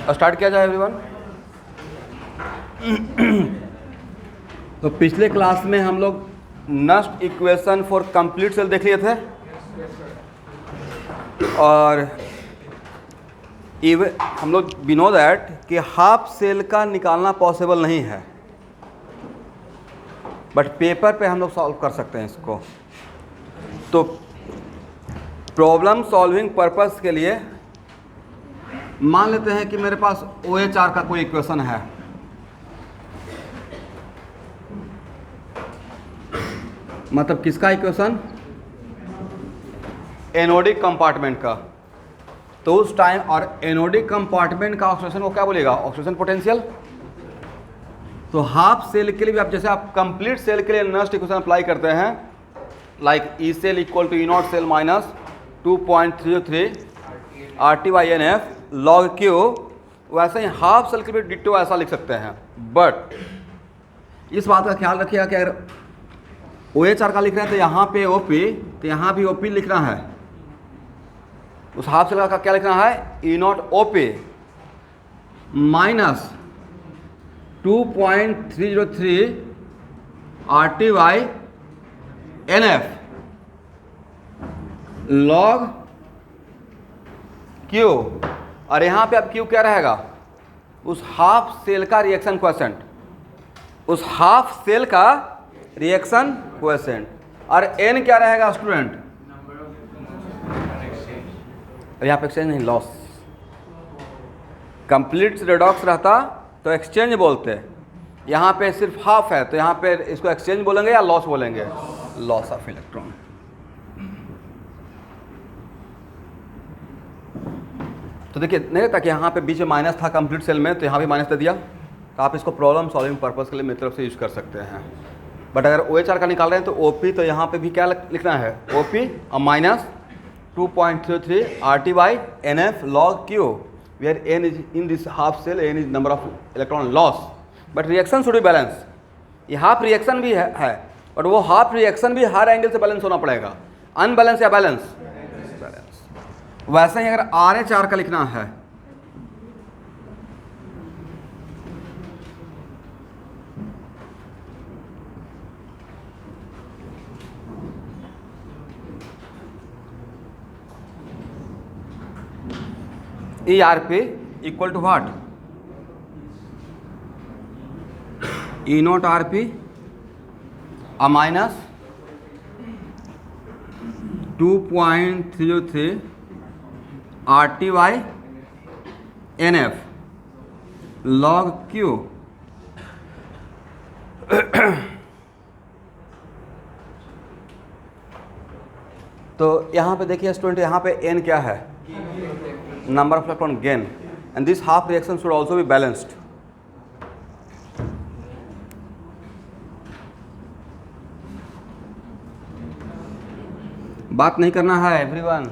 Start किया जाए everyone. तो पिछले क्लास में हम लोग Nernst equation for complete cell देख लिए थे और हम लोग वी नो दैट कि हाफ सेल का निकालना पॉसिबल नहीं है, बट पेपर पे हम लोग सॉल्व कर सकते हैं इसको। तो प्रॉब्लम सॉल्विंग पर्पस के लिए मान लेते हैं कि मेरे पास OH का कोई इक्वेशन है। मतलब किसका इक्वेशन? एनोडिक कंपार्टमेंट का। तो उस टाइम और एनोडिक कंपार्टमेंट का ऑक्सीडेशन को क्या बोलेगा? Oxidation potential. तो हाफ सेल के लिए भी आप जैसे आप कंप्लीट सेल के लिए नस्ट इक्वेशन अप्लाई करते हैं, like E cell equal to E not cell minus 2.303 RT/NF log Q, वैसे ही हाफ सेल के भी डिट्टो ऐसा लिख सकते हैं। बट इस बात का ख्याल रखिएगा कि अगर OH का लिख रहे हैं तो यहाँ पे OP, तो यहाँ भी OP लिखना है। उस हाफ सेल का क्या लिखना है? E not OP minus 2.303 RT/NF log Q। और यहाँ पे अब Q क्या रहेगा? उस हाफ सेल का रिएक्शन क्वोशेंट, उस हाफ सेल का रिएक्शन क्वोशेंट। और N क्या रहेगा स्टूडेंट? यहाँ पे एक्सचेंज नहीं, लॉस। कंप्लीट रेडॉक्स रहता तो एक्सचेंज बोलते, यहाँ पे सिर्फ हाफ है तो यहाँ पे इसको एक्सचेंज बोलेंगे या लॉस बोलेंगे? Loss of electron. तो देखिए नहीं रहता कि यहाँ पे बीच में माइनस था कंप्लीट सेल में, तो यहाँ भी माइनस दे दिया। तो आप इसको प्रॉब्लम सॉल्विंग पर्पस के लिए मेरी तरफ से यूज कर सकते हैं। बट अगर OH का निकाल रहे हैं तो OP, तो यहाँ पे भी क्या लिखना है? OP और minus 2.33 RT/NF log Q, where N is in this half cell, N is number of electron loss, but reaction should be balance। ये हाफ रिएक्शन भी है बट वो हाफ रिएक्शन भी हर एंगल से बैलेंस होना पड़ेगा। अनबैलेंस या बैलेंस? बैलेंस। वैसे ही अगर RH का लिखना है ERP equal to what? E not RP और माइनस 2.303 RT/NF log Q। तो यहाँ पे देखिए स्टूडेंट, यहाँ पे N क्या है? Number of electron gain, and this half reaction should also be balanced। बात नहीं करना है एवरीवन।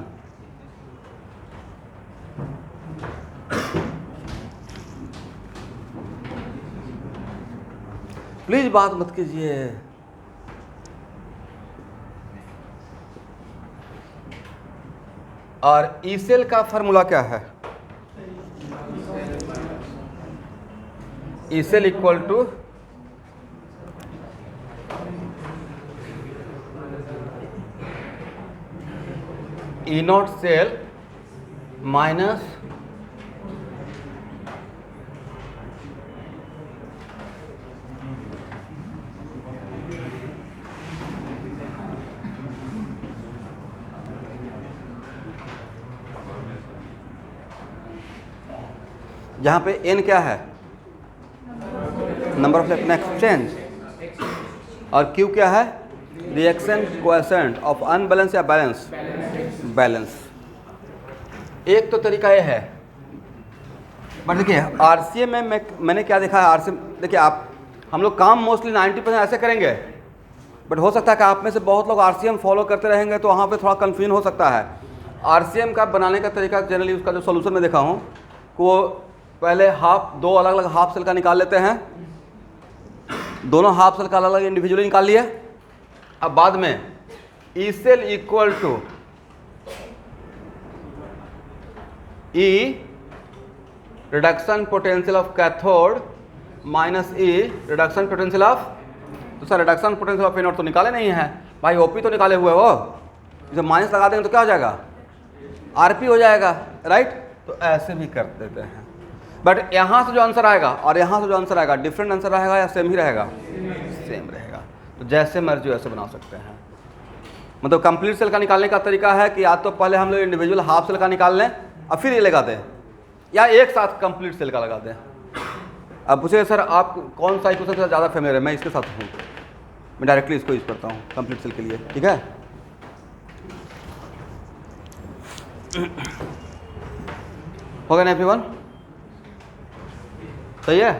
प्लीज बात मत कीजिए। और ई सेल का फार्मूला क्या है? E cell equal to E not cell minus यहाँ पे N क्या है? Number of electron exchange. और Q क्या है? रिएक्शन क्वोशेंट ऑफ अनबैलेंस या बैलेंस? बैलेंस। एक तो तरीका ये है, बट देखिए RCM में मैंने क्या देखा है? RCM देखिए, आप हम लोग काम मोस्टली 90% ऐसे करेंगे, बट हो सकता है कि आप में से बहुत लोग RCM फॉलो करते रहेंगे तो वहाँ पे थोड़ा कन्फ्यूजन हो सकता है। RCM का बनाने का तरीका जनरली उसका जो सोल्यूशन में देखा हूँ, वो पहले दो अलग अलग हाफ सेल का निकाल लेते हैं, दोनों हाफ सेल का अलग अलग इंडिविजुअली निकाल लिए। अब बाद में E cell equal to E reduction potential of cathode minus E reduction potential of, तो sir reduction potential of anode तो निकाले नहीं है भाई, ओपी तो निकाले हुए हो, जब माइनस लगा देंगे तो क्या हो जाएगा, आरपी हो जाएगा, राइट। तो ऐसे भी कर देते हैं, बट यहाँ से जो आंसर आएगा और यहाँ से जो आंसर आएगा डिफरेंट आंसर रहेगा या सेम ही रहेगा, सेम रहेगा। तो जैसे मर्जी वैसे बना सकते हैं। मतलब कंप्लीट सेल का निकालने का तरीका है कि या तो पहले हम लोग इंडिविजुअल हाफ सेल का निकाल लें और फिर ये लगा दें, या एक साथ कंप्लीट सेल का लगा दें। अब पूछे सर आप कौन सा इक्वेशन से ज़्यादा फेमिलियर है, मैं इसके साथ हूँ, मैं डायरेक्टली इसको यूज़ करता हूँ कंप्लीट सेल के लिए, ठीक है। हो गया ना एवरीवन, सही है।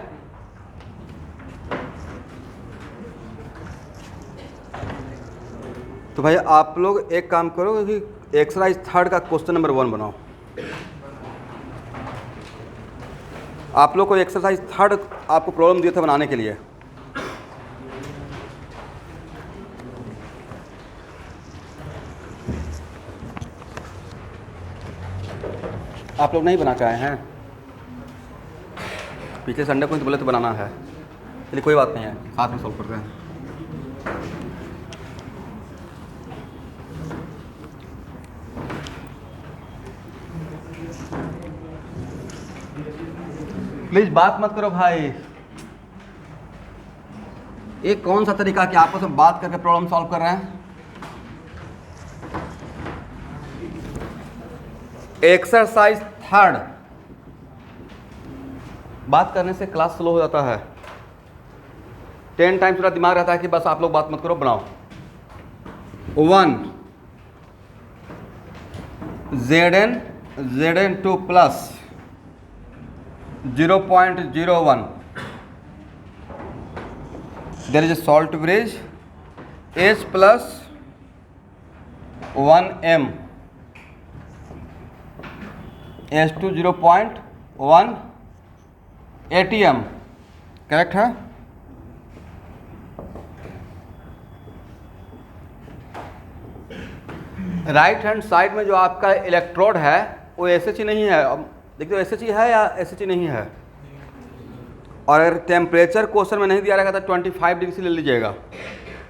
तो भाई आप लोग एक काम करो कि एक्सरसाइज 3 का क्वेश्चन नंबर 1 बनाओ। आप लोग को एक्सरसाइज 3 आपको प्रॉब्लम दिए थे बनाने के लिए, आप लोग नहीं बना के आए हैं, पिछले संडे को ही तो बोले तो बनाना है, चलिए कोई बात नहीं है, साथ में सॉल्व करते हैं। प्लीज बात मत करो भाई, एक कौन सा तरीका कि आपस में बात करके प्रॉब्लम सॉल्व कर रहे हैं। एक्सरसाइज 3 बात करने से क्लास स्लो हो जाता है, 10 टाइम पूरा दिमाग रहता है कि बस आप लोग बात मत करो, बनाओ। 1 Zn2 plus 0.01, there is a salt bridge H plus 1m H2 0.1 ATM, correct है। राइट हैंड साइड में जो आपका इलेक्ट्रोड है वो SHE नहीं है, अब देखिए SHE है या SHE नहीं है। और अगर टेम्परेचर क्वेश्चन में नहीं दिया रहेगा तो 25 डिग्री से ले लीजिएगा।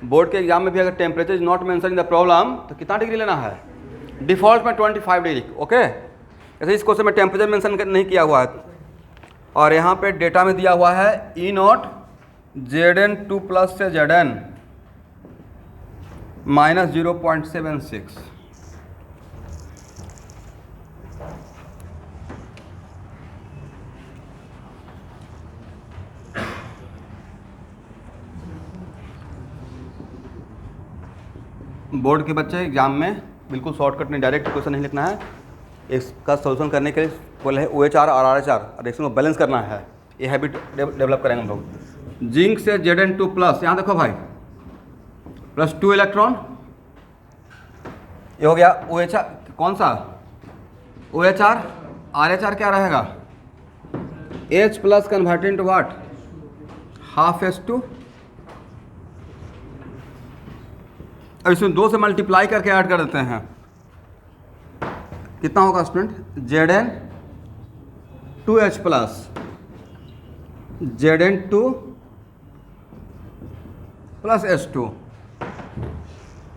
बोर्ड के एग्जाम में भी अगर temperature is not mention in the problem तो कितना डिग्री लेना है, डिफॉल्ट में 25 डिग्री, ओके। ऐसे इस क्वेश्चन में टेम्परेचर मेंशन नहीं किया हुआ है, और यहाँ पे डेटा में दिया हुआ है E0 Zn2 प्लस से Zn माइनस 0.76। बोर्ड के बच्चे एग्जाम में बिल्कुल शॉर्टकट में डायरेक्ट क्वेश्चन नहीं लिखना है, इसका सोल्यूशन करने के लिए बोले है OH और RH और इसमें बैलेंस करना है, ये हैबिट डेवलप करेंगे हम लोग। जिंक से Zn2 प्लस, यहाँ देखो भाई प्लस 2 इलेक्ट्रॉन, ये हो गया OH, कौन सा OHR, RH क्या रहेगा H plus converted to what, half H2। अब इसमें 2 से मल्टीप्लाई करके ऐड कर देते हैं, कितना होगा student, Zn2H plus Zn2 plus H2।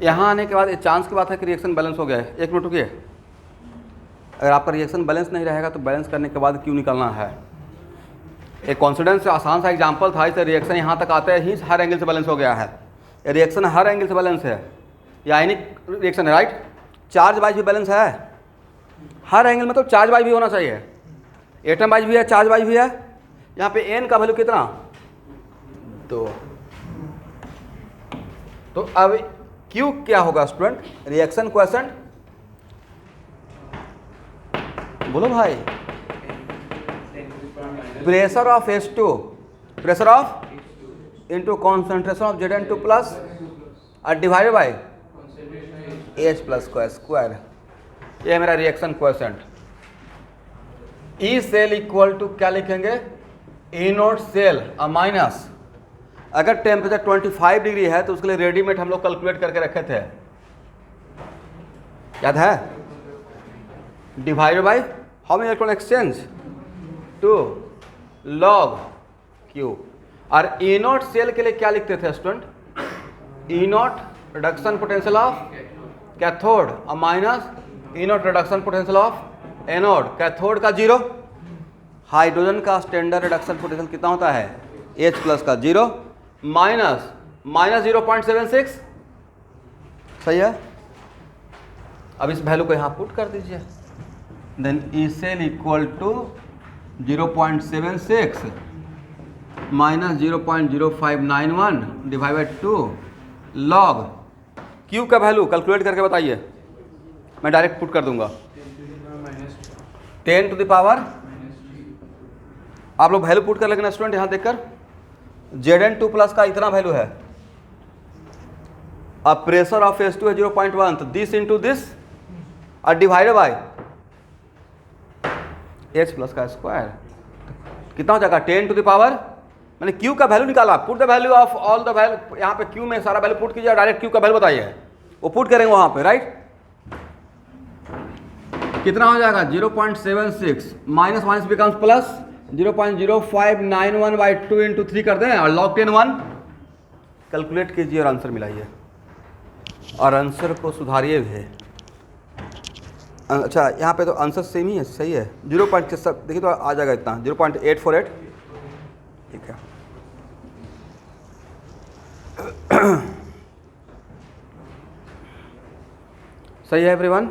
यहाँ आने के बाद ये चांस की बात है कि रिएक्शन बैलेंस हो गया है। एक मिनट रुकिए, अगर आपका रिएक्शन बैलेंस नहीं रहेगा तो बैलेंस करने के बाद क्यों निकालना है। एक कॉन्फिडेंस से आसान सा एग्जांपल था, इसे रिएक्शन यहाँ तक आते ही हर एंगल से बैलेंस हो गया है। रिएक्शन हर एंगल से बैलेंस है, या आयनिक रिएक्शन है, राइट। चार्ज वाइज भी बैलेंस है, हर एंगल में तो चार्ज वाइज भी होना चाहिए, एटम वाइज भी है, चार्ज वाइज भी है। यहाँ पे एन का वैल्यू कितना, 2। तो अब क्यू क्या होगा स्टूडेंट, रिएक्शन क्वेश्चन बोलो भाई, pressure of H2, pressure of into concentration of Zn2 plus और divided by H plus square. ये है मेरा reaction question. E cell equal to क्या लिखेंगे, E0 सेल माइनस, अगर टेम्परेचर 25 डिग्री है तो उसके लिए रेडीमेड हम लोग कैलकुलेट करके रखे थे, याद है, divided by how many electron exchange, to log Q. और ई नॉट सेल के लिए क्या लिखते थे student? E not reduction potential of cathode और minus E not reduction potential of anode. Cathode का 0, हाइड्रोजन का स्टैंडर्ड रिडक्शन पोटेंशियल कितना होता है? H प्लस का 0 माइनस 0.76। सही है। अब इस वैल्यू को यहाँ पुट कर दीजिए, then E cell equal to 0.76 minus 0.0591 divide by 2 log Q का वैल्यू कैलकुलेट करके बताइए, मैं डायरेक्ट पुट कर दूंगा। 10 टू द पावर, आप लोग वैल्यू पुट कर लेंगे स्टूडेंट यहाँ देखकर। Zn2 प्लस का इतना वैल्यू है, अब प्रेशर ऑफ H2 है 0.1, तो दिस इंटू दिस और डिवाइडेड बाय H प्लस का स्क्वायर कितना हो जाएगा? 10 टू द पावर, मैंने Q का वैल्यू निकाला। Put the value of all the value, यहाँ पे Q में सारा वैल्यू पुट कीजिए, डायरेक्ट Q का वैल्यू बताइए, वो पुट करेंगे वहाँ पे, राइट। कितना हो जाएगा? 0.76 minus minus becomes plus 0.0591 by 2 into 3 कर दें और लॉग 10 1 कैलकुलेट कीजिए और आंसर मिलाइए, और आंसर को सुधारिए भी। अच्छा यहाँ पे तो आंसर सेम ही है, सही है। 0. देखिए तो आ जाएगा इतना 0.848, ठीक है। सही है एवरीवन।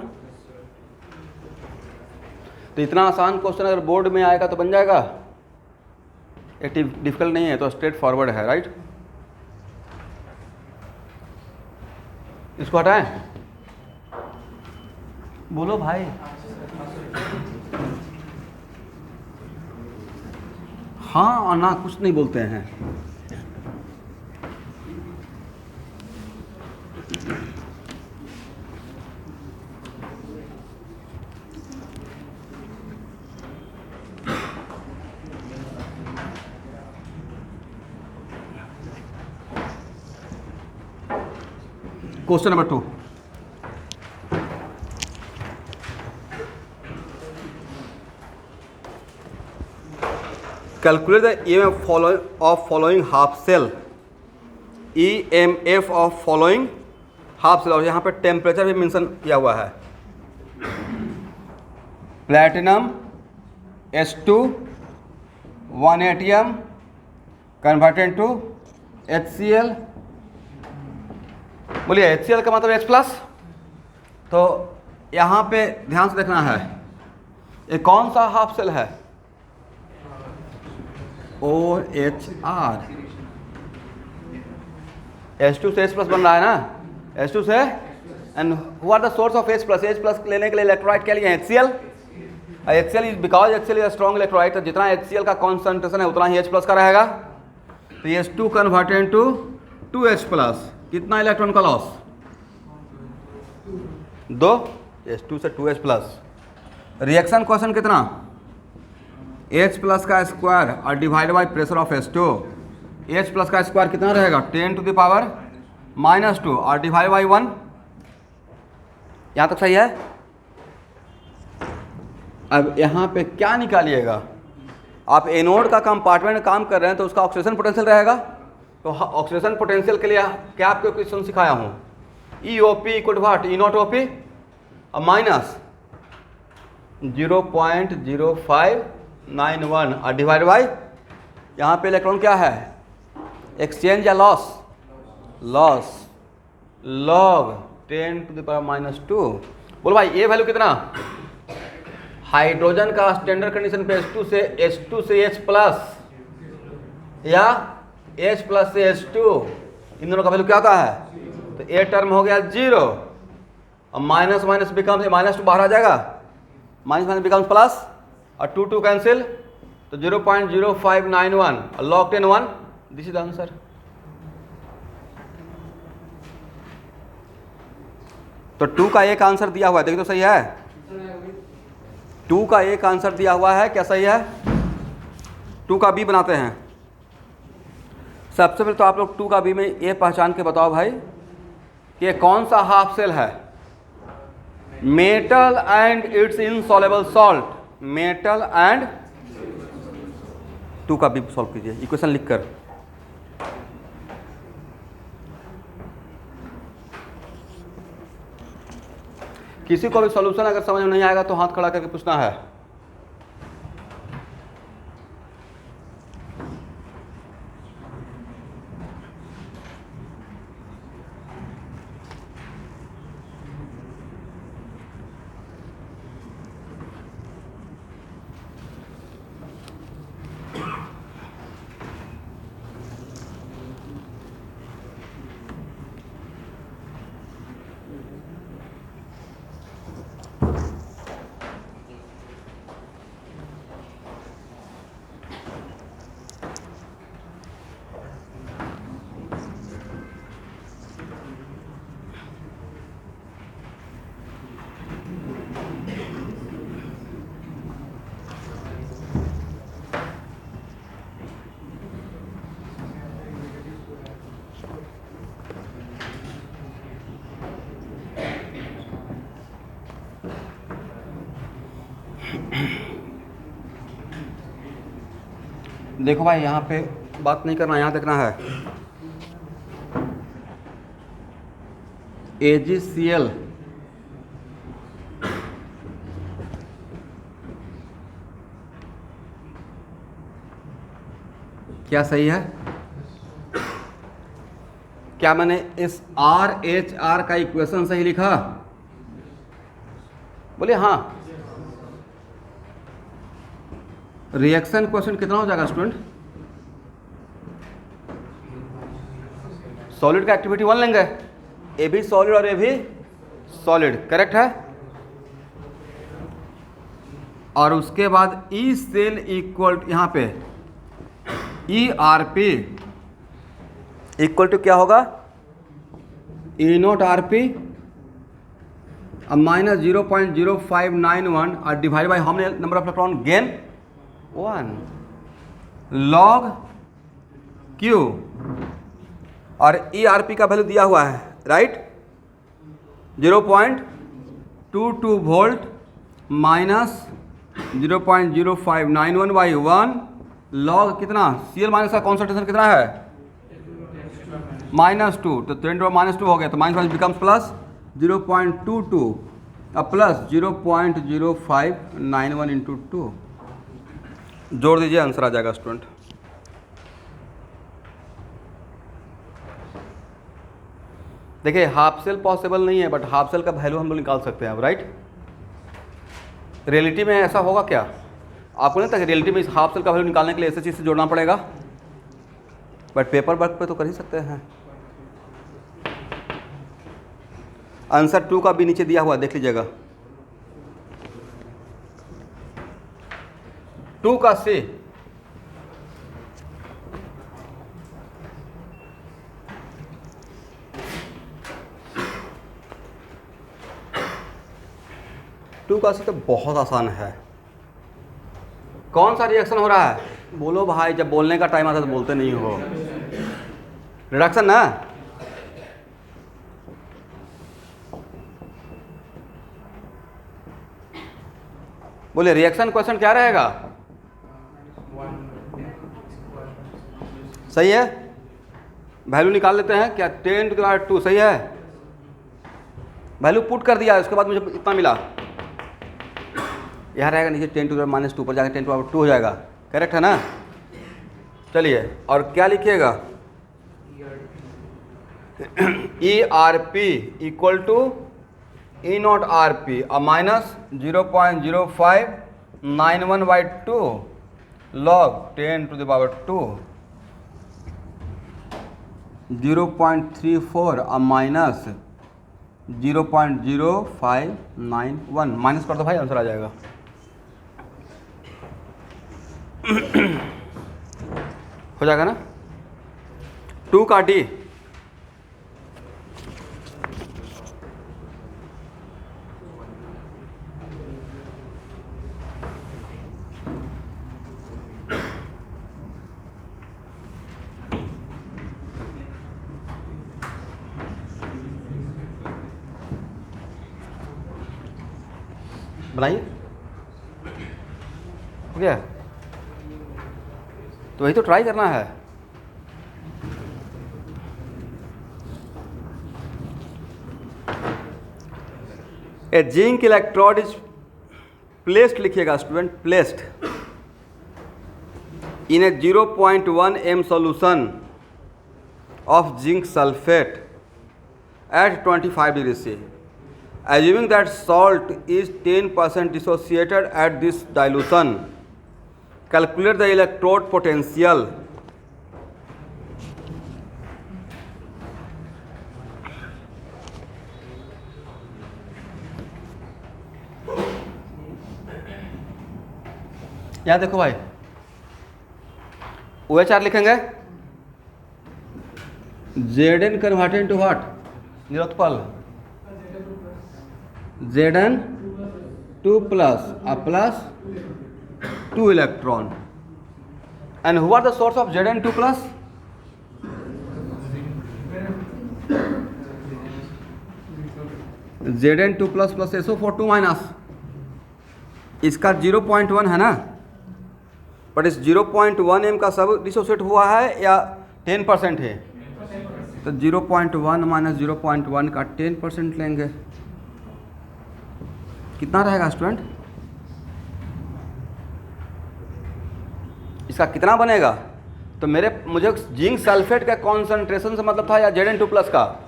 तो इतना आसान क्वेश्चन अगर बोर्ड में आएगा तो बन जाएगा, डिफिकल्ट नहीं है, तो स्ट्रेट फॉरवर्ड है, राइट। इसको हटाएं, बोलो भाई। हाँ और ना कुछ नहीं बोलते हैं। Question number 2, calculate the EMF of following half cell। EMF of following half cell, और यहाँ पे टेम्परेचर भी मेंशन किया हुआ है। Platinum H2 1 ATM converted to HCl। बोलिए HCl का मतलब H प्लस। तो यहाँ पे ध्यान से देखना है, ये कौन सा हाफ सेल है? OHR। H2 से H प्लस बन रहा है ना, H2 से। And who are the source of H plus? H plus लेने के लिए इलेक्ट्रोलाइट क्या लिए? HCl। HCl is because HCl is strong electrolyte, तो जितना HCl का कॉन्सेंट्रेशन है उतना ही H प्लस का रहेगा। तो H2 converted to 2H plus, कितना इलेक्ट्रॉन का लॉस? 2, H2 से 2H प्लस। रिएक्शन क्वेश्चन कितना? H प्लस का स्क्वायर और divide by pressure of H2। H plus का स्क्वायर कितना रहेगा? 10 टू द पावर -2 और डिवाइड बाई 1। यहाँ तक सही है। अब यहाँ पे क्या निकालिएगा? आप एनोड का कंपार्टमेंट में काम कर रहे हैं तो उसका ऑक्सीडेशन पोटेंशियल रहेगा। तो ऑक्सीडेशन पोटेंशियल के लिए क्या आपको क्वेश्चन सिखाया हूँ? EOP equal to what? E not OP और माइनस 0.0591 और डिवाइड बाई, यहाँ पे इलेक्ट्रॉन क्या है? एक्सचेंज या loss? Loss, log 10 to the power -2। बोलो भाई ये वैल्यू कितना? हाइड्रोजन का स्टैंडर्ड कंडीशन पे H2 से H प्लस या H प्लस से H2, इन दोनों का वैल्यू क्या होता है? तो ए टर्म हो गया 0 और माइनस माइनस बिकम्स -2 बाहर आ जाएगा, माइनस माइनस बिकम्स प्लस और 2 कैंसिल, तो 0.0591 और log 10 1। This is the answer. तो 2 का एक आंसर दिया हुआ है, देखिए तो सही है। 2 का एक आंसर दिया हुआ है, क्या सही है? 2 का बी बनाते हैं। सबसे पहले तो आप लोग 2 का बी में ये पहचान के बताओ भाई कि ये कौन सा हाफ सेल है? Metal and it's insoluble salt. Metal and 2 का भी सॉल्व कीजिए इक्वेशन लिखकर। किसी को भी सॉल्यूशन अगर समझ में नहीं आएगा तो हाथ खड़ा करके पूछना है। देखो भाई यहाँ पे बात नहीं करना, यहाँ देखना है। AgCl क्या सही है? क्या मैंने इस RHR का इक्वेशन सही लिखा? बोले हाँ। रिएक्शन क्वेश्चन कितना हो जाएगा स्टूडेंट? सॉलिड का एक्टिविटी 1 लेंगे, ए भी सॉलिड और ए भी सॉलिड, करेक्ट है। और उसके बाद ई सेल इक्वल यहाँ पे ERP इक्वल टू क्या होगा? E0RP अब माइनस 0.0591 और divide by how many number of electron gain 1 log Q और ERP का वैल्यू दिया हुआ है right 0.22 volt minus 0.0591 by 1 log कितना Cl माइनस का कॉन्सेंट्रेशन कितना है -2 तो 10⁻² हो गया तो माइनस बिकम्स प्लस 0.22 अब प्लस 0.0591 इंटू 2 जोड़ दीजिए आंसर आ जाएगा स्टूडेंट। देखिए हाफ सेल पॉसिबल नहीं है बट हाफ सेल का वैल्यू हम लोग निकाल सकते हैं अब राइट। रियलिटी में ऐसा होगा क्या? आपको नहीं लगता कि रियलिटी में इस हाफ सेल का वैल्यू निकालने के लिए ऐसे चीज़ से जोड़ना पड़ेगा? बट पेपर वर्क पे तो कर ही सकते हैं। आंसर 2 का भी नीचे दिया हुआ देख लीजिएगा। 2 का C तो बहुत आसान है। कौन सा रिएक्शन हो रहा है? बोलो भाई, जब बोलने का टाइम आता है तो बोलते नहीं हो। रिडक्शन ना, बोले रिएक्शन क्वेश्चन क्या रहेगा? सही है, वैल्यू निकाल लेते हैं क्या? 10⁻² सही है, वैल्यू पुट कर दिया, उसके बाद मुझे इतना मिला। यहाँ रहेगा नीचे 10⁻² पर जाकर 10⁻² हो जाएगा, करेक्ट है ना? चलिए और क्या लिखिएगा? ERP इक्वल टू E0RP और माइनस 0.0591/2 लॉग 10⁻², 0.34 और माइनस 0.0591 माइनस कर दो भाई, आंसर आ जाएगा। हो जाएगा ना? 2 का D बनाइए, हो गया? तो वही तो ट्राई करना है। A zinc electrode is placed, लिखिएगा student, placed in a 0.1 m solution of zinc sulfate at 25 degrees C. Assuming that salt is 10% dissociated at this dilution, calculate the electrode potential. यहाँ देखो भाई, OH लिखेंगे, Zn converted into what? निरोत्पल Zn 2 plus a plus 2 electron. And who are the source of Zn 2 plus? Zn 2 plus plus SO4 2 minus. इसका 0.1 है ना, but इस 0.1 m का सब डिसोसिएट हुआ है या 10% है, तो 0.1 माइनस 0.1 का 10% लेंगे, कितना रहेगा स्टूडेंट? इसका कितना बनेगा? तो मुझे जिंक सल्फेट का कॉन्सेंट्रेशन से मतलब था या Zn2 प्लस का।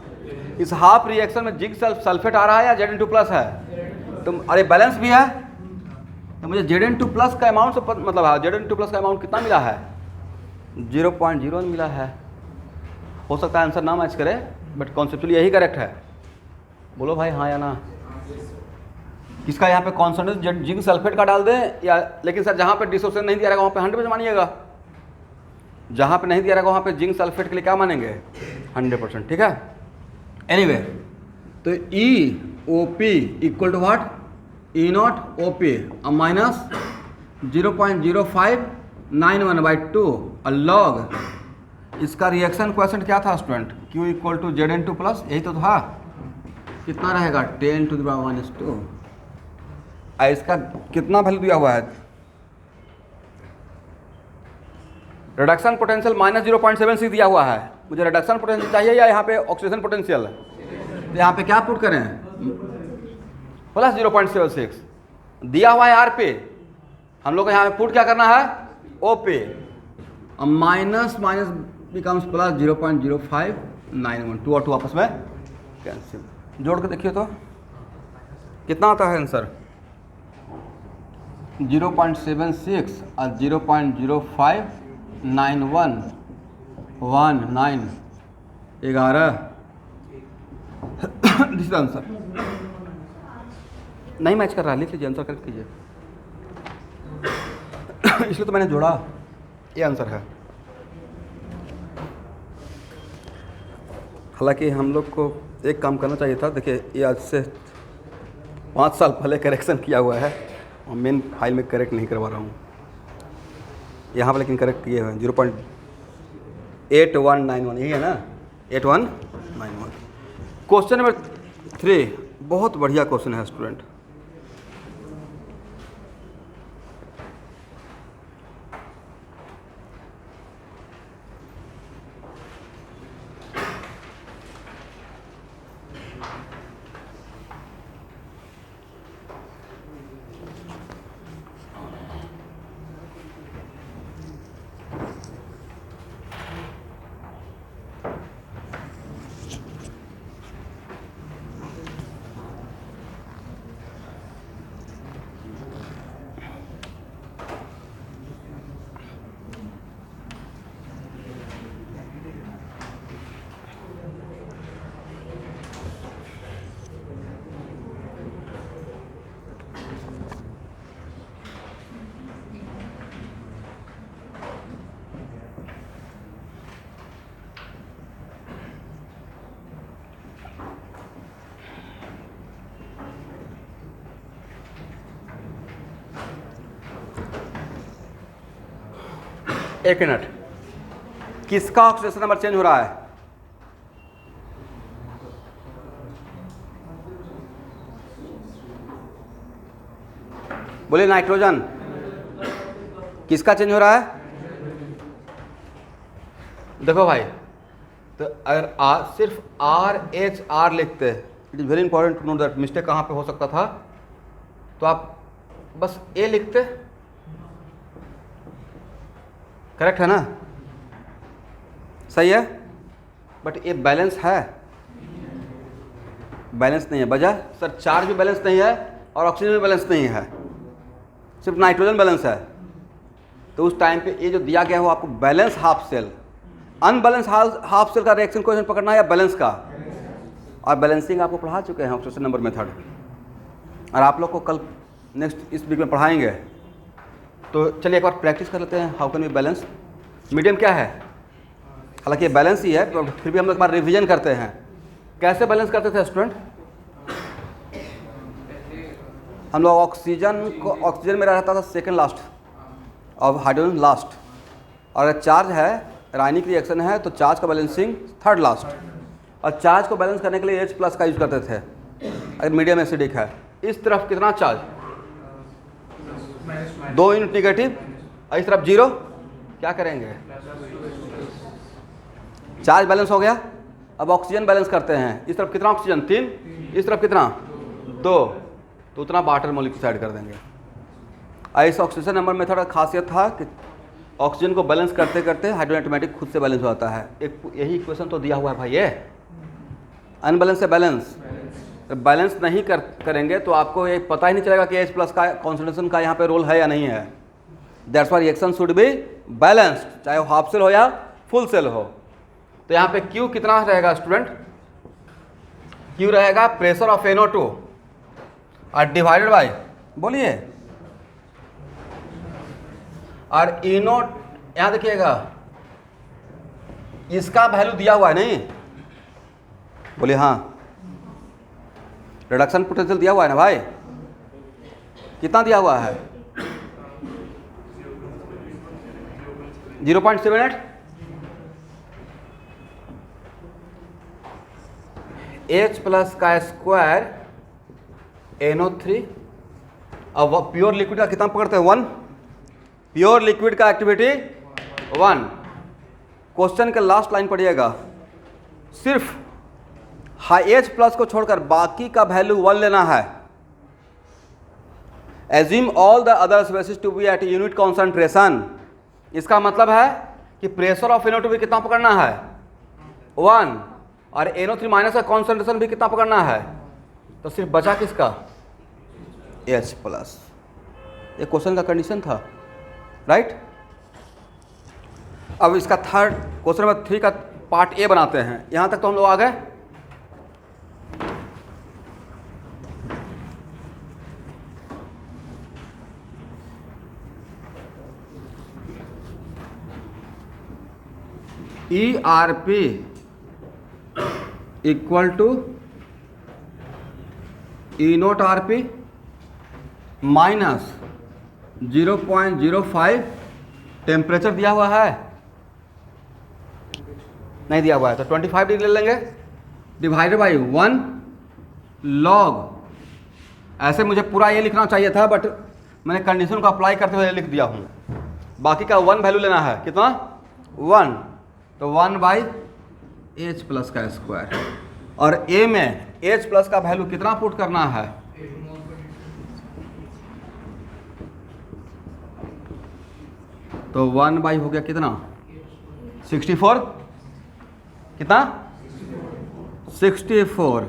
इस हाफ रिएक्शन में जिंक सल्फेट आ रहा है या Zn2 प्लस है, तो अरे बैलेंस भी है, तो मुझे Zn2 प्लस का अमाउंट से मतलब है, Zn2 प्लस का अमाउंट कितना मिला है? 0.01 मिला है। हो सकता है आंसर ना मैच करे, बट कॉन्सेप्चुअली यही करेक्ट है। बोलो भाई हाँ या ना। किसका यहाँ पे कॉन्सेंट्रेशन जिंक सल्फेट का डाल दें या, लेकिन सर जहाँ पे डिसोसिएशन नहीं दिया रहेगा वहाँ पे 100% मानिएगा, जहाँ पे नहीं दिया रहेगा वहाँ पे जिंक सल्फेट के लिए क्या मानेंगे? 100%, ठीक है। एनीवे, तो EOP equal to what? E0 OP minus 0.0591/2 log, इसका रिएक्शन क्वेश्चन क्या था student? Q equal to Zn2 plus, यही तो था। कितना रहेगा? 10⁻²। इसका कितना वैल्यू दिया हुआ है? रिडक्शन पोटेंशियल माइनस 0.76 दिया हुआ है। मुझे रिडक्शन पोटेंशियल चाहिए या यहाँ पे ऑक्सीडेशन पोटेंशियल? तो यहाँ पे क्या पुट करें? प्लस 0.76 दिया हुआ है R पे, हम लोग को यहाँ पे पुट क्या करना है? O पे। माइनस माइनस बिकम्स प्लस 0.0591, 2 और 2 आपस में कैंसिल। जोड़ के देखिए तो कितना आता है आंसर? 0.76 और 0.059119 11 दिस आंसर नहीं मैच कर रहा, लिख लीजिए, आंसर करेक्ट कीजिए। इसलिए तो मैंने जोड़ा, ये आंसर है। हालांकि हम लोग को एक काम करना चाहिए था। देखिए ये आज से 5 साल पहले करेक्शन किया हुआ है और मेन फाइल में करेक्ट नहीं करवा रहा हूँ यहाँ पर, लेकिन करेक्ट किए हुए हैं। 0.8191 यही है ना, 8191। क्वेश्चन नंबर 3 बहुत बढ़िया क्वेश्चन है स्टूडेंट। एक मिनट, किसका ऑक्सीडेशन नंबर चेंज हो रहा है? बोले नाइट्रोजन। किसका चेंज हो रहा है? देखो भाई, तो अगर सिर्फ आर एच आर लिखते, it is very important to know that, mistake कहाँ पे हो सकता था, तो आप बस ए लिखते, करेक्ट है ना, सही है। बट ये बैलेंस है, बैलेंस नहीं है। वजह सर, चार्ज भी बैलेंस नहीं है और ऑक्सीजन भी बैलेंस नहीं है, सिर्फ नाइट्रोजन बैलेंस है। तो उस टाइम पे ये जो दिया गया है वो आपको balance half cell, unbalance half cell का रिएक्शन क्वेश्चन पकड़ना है या बैलेंस का। और बैलेंसिंग आपको पढ़ा चुके हैं ऑक्सीजन नंबर मेथड, और आप लोग को कल नेक्स्ट इस वीक में पढ़ाएंगे। तो चलिए एक बार प्रैक्टिस कर लेते हैं, how can we balance. Medium क्या है, हालांकि ये बैलेंस ही है, तो फिर भी हम लोग एक बार रिविजन करते हैं। कैसे बैलेंस करते थे स्टूडेंट, हम लोग ऑक्सीजन में रहता था सेकंड लास्ट और हाइड्रोजन लास्ट, और अगर चार्ज है, रासायनिक रिएक्शन है, तो चार्ज का बैलेंसिंग थर्ड लास्ट। और चार्ज को बैलेंस करने के लिए H+ का यूज करते थे अगर मीडियम एसिडिक है। इस तरफ कितना चार्ज, 2 यूनिट निगेटिव, और इस तरफ 0, क्या करेंगे, चार्ज बैलेंस हो गया। अब ऑक्सीजन बैलेंस करते हैं, इस तरफ कितना ऑक्सीजन 3, इस तरफ कितना 2, तो उतना वाटर मॉलिक्यूल साइड कर देंगे। इस ऑक्सीजन नंबर मेथड का खासियत था कि ऑक्सीजन को बैलेंस करते करते हाइड्रोजन ऑटोमेटिक खुद से बैलेंस हो जाता है। एक यही इक्वेशन तो दिया हुआ है भाई, ये अनबैलेंस से बैलेंस। बैलेंस नहीं करेंगे तो आपको ये पता ही नहीं चलेगा कि H+ का कॉन्सेंट्रेशन का यहाँ पे रोल है या नहीं है। That's why reaction should be balanced, चाहे वो हाफ सेल हो या फुल सेल हो। तो यहाँ पे Q कितना रहेगा स्टूडेंट, Q रहेगा प्रेशर ऑफ NO2 और डिवाइडेड बाय, बोलिए, और E0, यहाँ देखिएगा इसका वैल्यू दिया हुआ है नहीं, बोलिए हाँ, रिडक्शन पोटेंशियल दिया हुआ है ना भाई, कितना दिया हुआ है 0.78, H+ का स्क्वायर NO3। अब प्योर लिक्विड का कितना पकड़ते हैं 1, प्योर लिक्विड का एक्टिविटी 1। क्वेश्चन के लास्ट लाइन पढ़िएगा, सिर्फ H+ को छोड़कर बाकी का वैल्यू 1 लेना है। Assume all the other species to be at unit concentration. इसका मतलब है कि प्रेशर ऑफ NO2 भी कितना पकड़ना है 1, और NO3 माइनस का कॉन्सेंट्रेशन भी कितना पकड़ना है। तो सिर्फ बचा किसका, H+। ये क्वेश्चन का कंडीशन था, राइट। अब इसका थर्ड क्वेश्चन नंबर 3 का पार्ट ए बनाते हैं। यहां तक तो हम लोग आ गए। ERP equal to E0 RP minus 0.05 temperature दिया हुआ है, नहीं दिया हुआ है तो 25 डिग्री ले लेंगे, डिवाइडेड बाई 1 लॉग। ऐसे मुझे पूरा ये लिखना चाहिए था, बट मैंने कंडीशन को अप्लाई करते हुए लिख दिया हूँ। बाकी का 1 वैल्यू लेना है, कितना 1, तो 1/H+ का स्क्वायर। और ए में H+ का वैल्यू कितना पुट करना है, तो 1 हो गया कितना 64, कितना 64,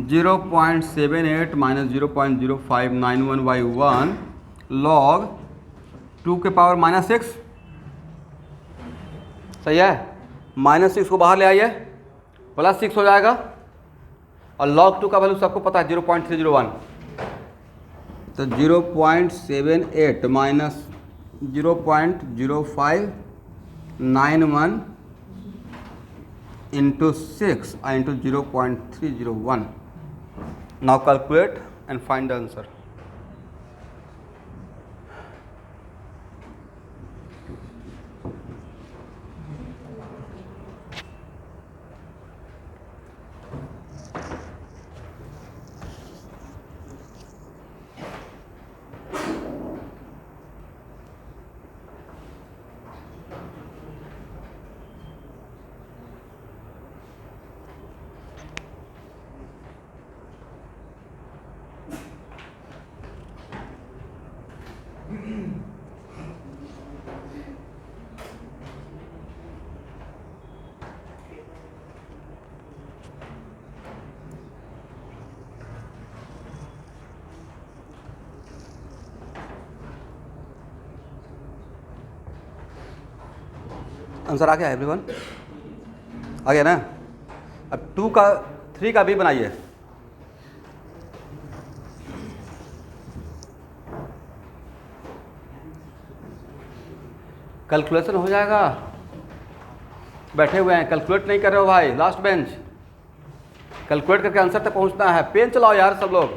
0.78 माइनस 0.0591/1 लॉग 2 के पावर -6, सही है। -6 को बाहर ले आइए, +6 हो जाएगा, और log 2 का वैल्यू सबको पता है 0.301, तो 0.78 minus 0.0591 into 6 into 0.301. Now calculate and find the answer. Answer आ गया एवरीवन? आ गया ना? अब 2 का 3 का बी बनाइए। कैलकुलेशन हो जाएगा? बैठे हुए हैं, कैलकुलेट नहीं कर रहे हो भाई? लास्ट बेंच, कैलकुलेट करके आंसर तक पहुंचना है। पेन चलाओ यार सब लोग।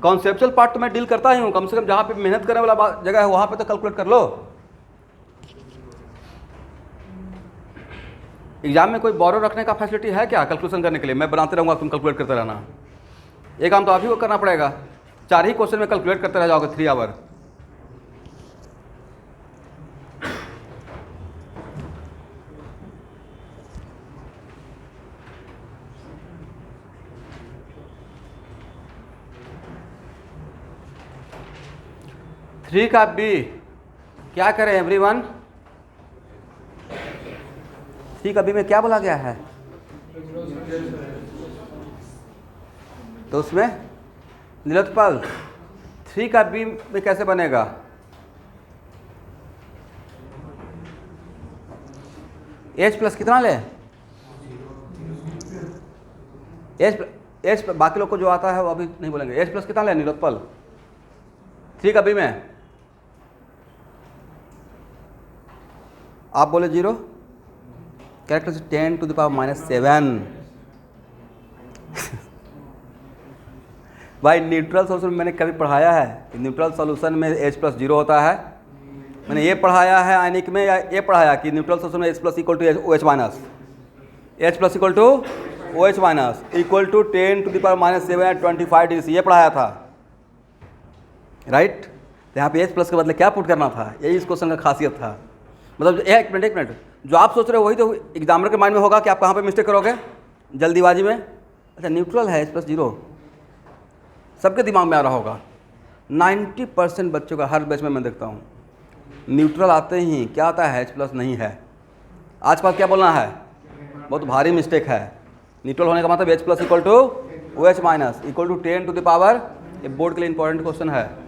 कॉन्सेप्चुअल पार्ट तो मैं डील करता ही हूँ, कम से कम जहाँ पे मेहनत करने वाला जगह है वहाँ पे तो कैलकुलेट कर लो। एग्जाम में कोई बोरो रखने का फैसिलिटी है क्या कैलकुलेशन करने के लिए? मैं बनाते रहूँगा, तुम कैलकुलेट करते रहना। एक काम तो आप ही को करना पड़ेगा। 4 ही क्वेश्चन में कैलकुलेट करते रह जाओगे 3 आवर। थ्री का बी क्या करें एवरीवन? 3 का बी में क्या बोला गया है? तो उसमें नीलोत्पल 3 का बी में कैसे बनेगा? एच प्लस कितना ले? एच बाकी लोग को जो आता है वो अभी नहीं बोलेंगे। एच प्लस कितना ले नीलोत्पल 3 का बी में? आप बोले 0। कैरेक्टर 10 टू द पावर -7। भाई न्यूट्रल सोल्यूशन में मैंने कभी पढ़ाया है कि न्यूट्रल सॉल्यूशन में H प्लस 0 होता है? मैंने ये पढ़ाया है आयनिक में, या ये पढ़ाया कि न्यूट्रल सॉल्यूशन में H plus equal to OH minus, H plus equal to OH minus equal to 10 to the power -7 at 25 degree, ये पढ़ाया था राइट? तो यहाँ पे H प्लस के बदले क्या पुट करना था, यही इस क्वेश्चन का खासियत था। मतलब एक मिनट, जो आप सोच रहे हो वही तो एग्जामिनर के माइंड में होगा कि आप कहाँ पे मिस्टेक करोगे जल्दीबाजी में। अच्छा न्यूट्रल है H प्लस 0, सबके दिमाग में आ रहा होगा। 90% बच्चों का हर बैच में मैं देखता हूँ न्यूट्रल आते ही क्या आता है? H प्लस नहीं है। आज पास क्या बोलना है? बहुत भारी मिस्टेक है। न्यूट्रल होने का मतलब H plus equal to OH minus equal to 10 to the power, ये बोर्ड के लिए इंपॉर्टेंट क्वेश्चन है।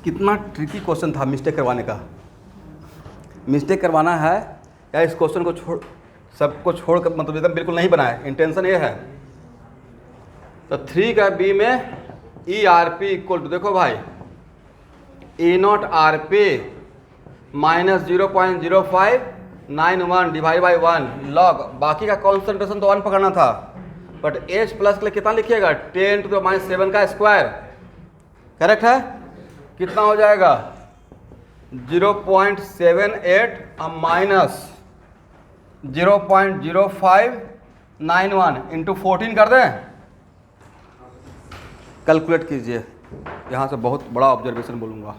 कितना ट्रिकी क्वेश्चन था मिस्टेक करवाने का। मिस्टेक करवाना है या इस क्वेश्चन को छोड़, सबको छोड़ कर, मतलब एकदम बिल्कुल नहीं बनाए, इंटेंशन ये है। तो 3 का बी में ERP इक्वल टू, देखो भाई E0RP minus 0.0591 divide by 1 log, बाकी का कॉन्सेंट्रेशन तो 1 पकड़ना था, बट H प्लस के लिए कितना लिखिएगा? 10 टू द -7 का स्क्वायर, करेक्ट है? कितना हो जाएगा? 0.78 माइनस 0.0591 इंटू 14 कर दें। कैलकुलेट कीजिए, यहाँ से बहुत बड़ा ऑब्जर्वेशन बोलूँगा।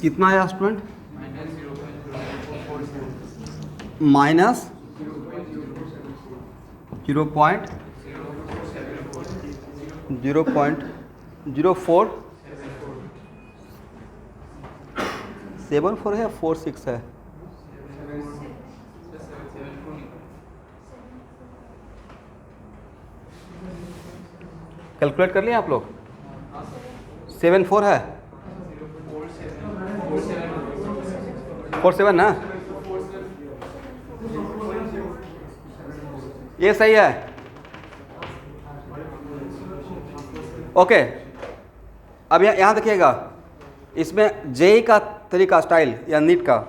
कितना है स्टूडेंट? माइनस 0.0474 है या 46 है? कैलकुलेट कर लिए आप लोग? 74 है 47 ना, ये सही है। ओके, अब यहाँ देखिएगा, इसमें जेई का तरीका स्टाइल या नीट का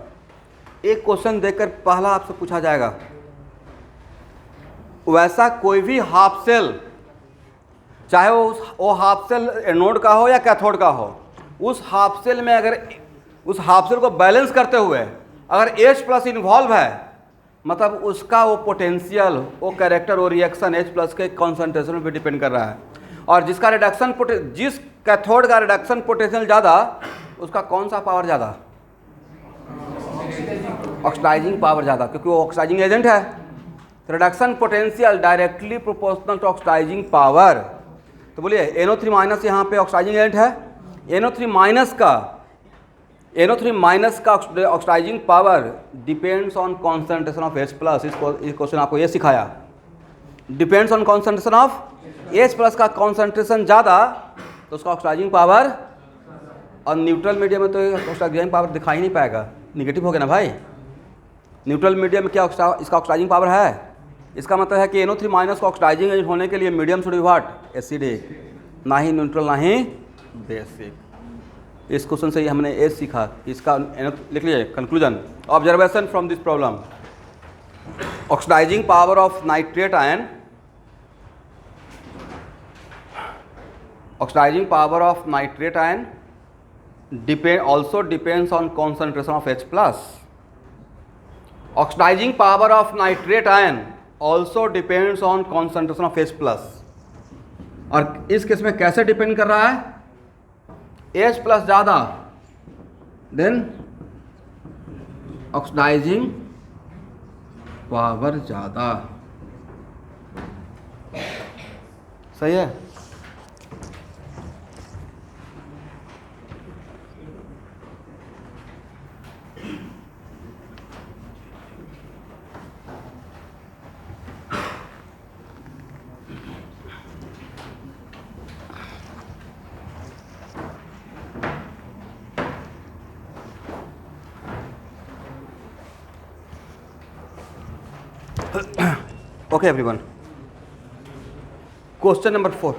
एक क्वेश्चन देखकर पहला आपसे पूछा जाएगा, वैसा कोई भी हाफ सेल, चाहे वो हाफ सेल एनोड का हो या कैथोड का हो, उस हाफ सेल में अगर उस हाफ सेल को बैलेंस करते हुए अगर H+ इन्वॉल्व है, मतलब उसका वो पोटेंशियल, वो कैरेक्टर, वो रिएक्शन H+ के कॉन्सेंट्रेशन पे डिपेंड कर रहा है। और जिसका रिडक्शन जिस कैथोड का रिडक्शन पोटेंशियल ज़्यादा, उसका कौन सा पावर ज़्यादा? ऑक्सीडाइजिंग पावर ज़्यादा, क्योंकि वो ऑक्सीडाइजिंग एजेंट है। Reduction potential directly proportional to oxidising power. तो बोलिए NO3- यहाँ पे ऑक्सीडाइजिंग एजेंट है, NO3- का oxidising power depends on concentration of H+। इस क्वेश्चन आपको ये सिखाया, depends on concentration of H+ का कॉन्सेंट्रेशन ज़्यादा तो उसका ऑक्सीडाइजिंग पावर, और न्यूट्रल मीडियम में तो ऑक्सीडाइजिंग पावर दिखाई नहीं पाएगा, निगेटिव हो गया ना भाई। न्यूट्रल मीडियम में क्या इसका ऑक्सीडाइजिंग पावर है? इसका मतलब है कि NO3- को ऑक्सीडाइजिंग एजेंट होने के लिए medium should be what? Acidic, ना ही न्यूट्रल ना ही बेसिक। इस क्वेश्चन से ही हमने ये सीखा। इसका लिख लीजिए conclusion, observation from this problem. Oxidising power of nitrate ion, oxidising power of nitrate ion also depends on concentration of H+. Oxidizing power of nitrate ion also depends on concentration of H+. और इस case में कैसे depend कर रहा है? H+ ज़्यादा then oxidising power ज़्यादा। सही है। Okay everyone, question number 4.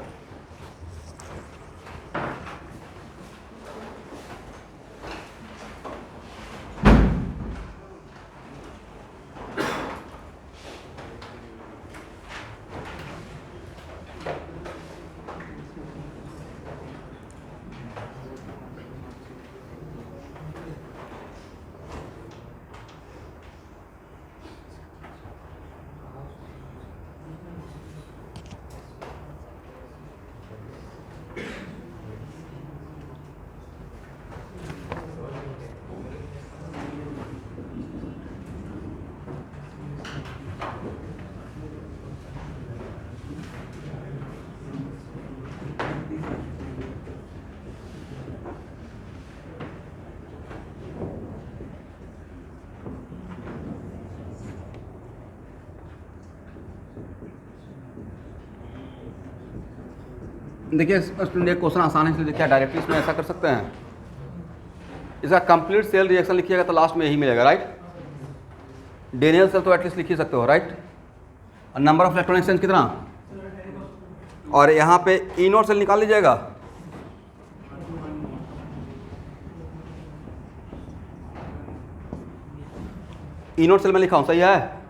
देखिए स्टूडेंट, एक क्वेश्चन आसान है इसलिए देखिए डायरेक्टली इसमें ऐसा कर सकते हैं। इसका कंप्लीट सेल रिएक्शन लिखिएगा तो लास्ट में यही मिलेगा, राइट। डेनियल सेल तो एटलीस्ट लिख ही सकते हो, राइट। और नंबर ऑफ इलेक्ट्रॉन एक्सचेंज कितना, और यहाँ पे E0 सेल निकाल लीजिएगा। E0 सेल में लिखा हूँ, सही है।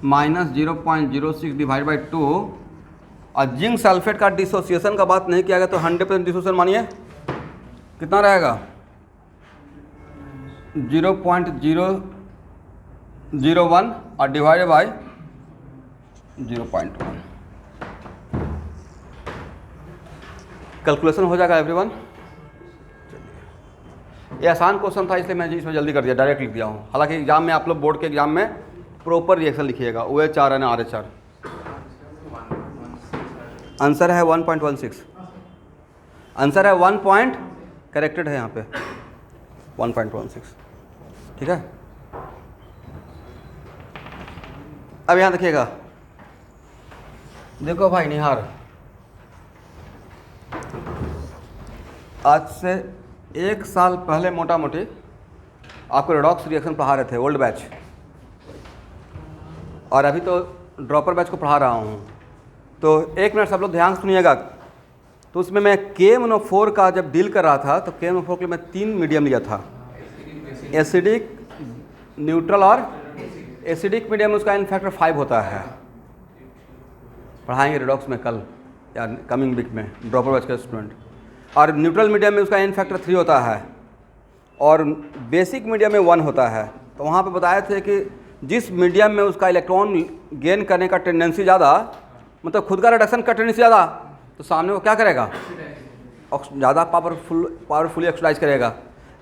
-0.06 डिवाइड बाई 2, और जिंक सल्फेट का डिसोसिएशन का बात नहीं किया गया तो 100% डिसोसिएशन मानिए कितना रहेगा? 0.001 और डिवाइडेड बाय 0.1। कैलकुलेशन हो जाएगा एवरीवन। ये आसान क्वेश्चन था इसलिए मैं इसमें जल्दी कर दिया, डायरेक्ट लिख दिया हूँ। हालांकि एग्जाम में आप लोग बोर्ड के एग्जाम में प्रॉपर रिएक्शन लिखिएगा, OH और RH। आंसर है 1.16, आंसर है 1 पॉइंट, करेक्टेड है यहाँ पे 1.16, ठीक है। अब यहाँ देखिएगा, देखो भाई निहार, आज से 1 साल पहले मोटा मोटी आपको रेडॉक्स रिएक्शन पढ़ा रहे थे ओल्ड बैच, और अभी तो ड्रॉपर बैच को पढ़ा रहा हूँ। तो 1 मिनट सब लोग ध्यान से सुनिएगा। तो उसमें मैं KMnO4 का जब डील कर रहा था तो KMnO4 के लिए मैं 3 मीडियम लिया था, एसिडिक, न्यूट्रल और एसिडिक मीडियम में उसका इन फैक्टर 5 होता है। पढ़ाएंगे रेडॉक्स में कल या कमिंग वीक में ड्रॉपर बैच के स्टूडेंट। और न्यूट्रल मीडियम में उसका इन फैक्टर 3 होता है और बेसिक मीडियम में 1 होता है। तो वहाँ पे बताए थे कि जिस मीडियम में उसका इलेक्ट्रॉन गेन करने का टेंडेंसी ज़्यादा, मतलब खुद का रिडक्शन का टेंडेंसी ज़्यादा, तो सामने वो क्या करेगा, ज़्यादा पावरफुली ऑक्सीडाइज करेगा।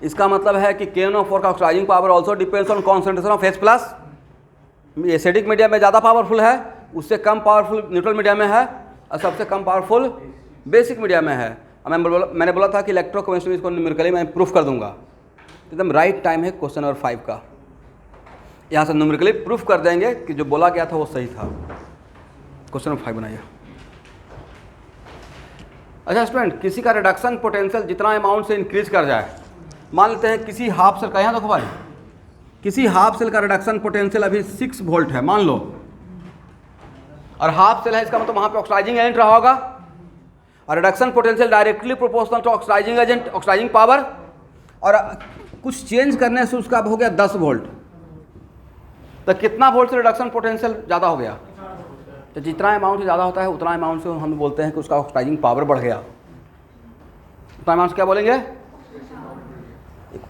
इसका मतलब है कि KMnO4 का oxidising power also depends on concentration of H+। Acidic medium में ज़्यादा पावरफुल है, उससे कम पावरफुल न्यूट्रल मीडियम में है, और सबसे कम पावरफुल बेसिक मीडियम में है। मैंने बोला था कि इलेक्ट्रोकेमिस्ट्री में इसको न्यूमेरिकली मैं प्रूफ कर दूंगा। एकदम राइट टाइम है क्वेश्चन नंबर 5 का। यहाँ से न्यूमेरिकली प्रूफ कर देंगे कि जो बोला गया था वो सही था। क्वेश्चन नंबर 5 बनाइए। अच्छा स्टूडेंट, किसी का रिडक्शन पोटेंशियल जितना अमाउंट से इंक्रीज कर जाए, मान लेते हैं किसी हाफ सेल का, यहाँ देखो भाई, किसी हाफ सेल का रिडक्शन पोटेंशियल अभी 6 वोल्ट है मान लो, और हाफ सेल है, इसका मतलब वहाँ पे ऑक्सीडाइजिंग एजेंट रहा होगा, और reduction potential directly proportional to oxidising agent, oxidising power, और कुछ चेंज करने से उसका हो गया 10 वोल्ट। तो कितना वोल्ट से रिडक्शन पोटेंशियल ज़्यादा हो गया? तो जितना अमाउंट से ज़्यादा होता है उतना अमाउंट से हम बोलते हैं कि उसका ऑक्सीडाइजिंग पावर बढ़ गया। उतना अमाउंट से क्या बोलेंगे?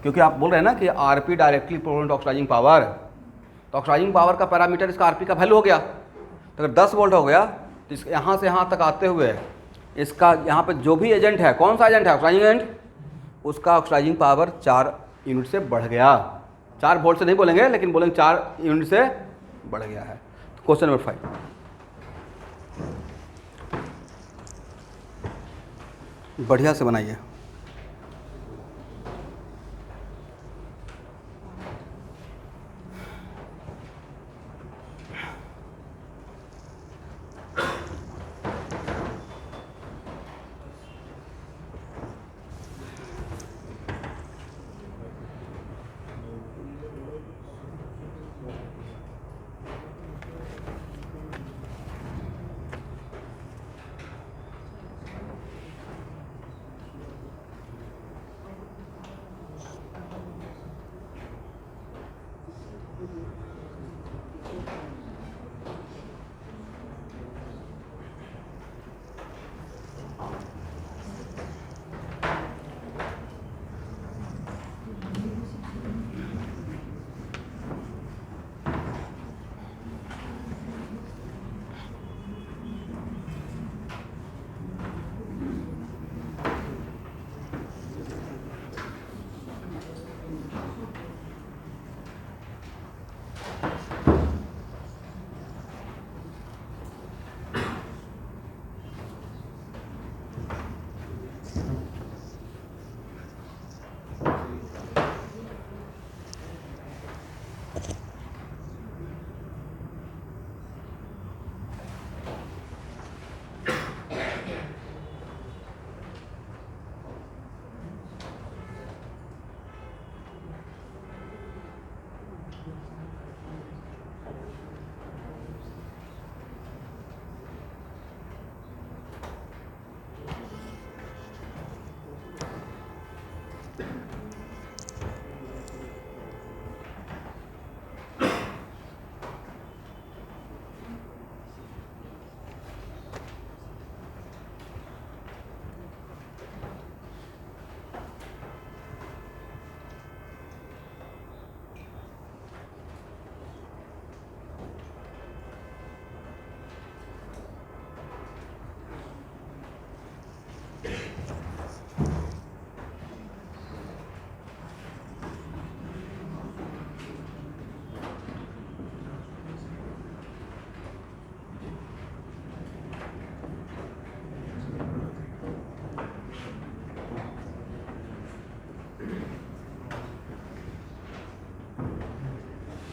क्योंकि आप बोल रहे हैं ना कि RP directly proportional to oxidising power, तो ऑक्सीडाइजिंग पावर का पैरामीटर इसका RP का वैल्यू हो गया। तो अगर 10 वोल्ट हो गया तो इस यहाँ से यहाँ तक आते हुए इसका यहाँ पे जो भी एजेंट है, कौन सा एजेंट है, ऑक्सीडाइजिंग एजेंट, उसका ऑक्सीडाइजिंग पावर 4 यूनिट से बढ़ गया। 4 वोल्ट से नहीं बोलेंगे, लेकिन बोलेंगे 4 यूनिट से बढ़ गया है। क्वेश्चन नंबर 5, बढ़िया से बनाइए।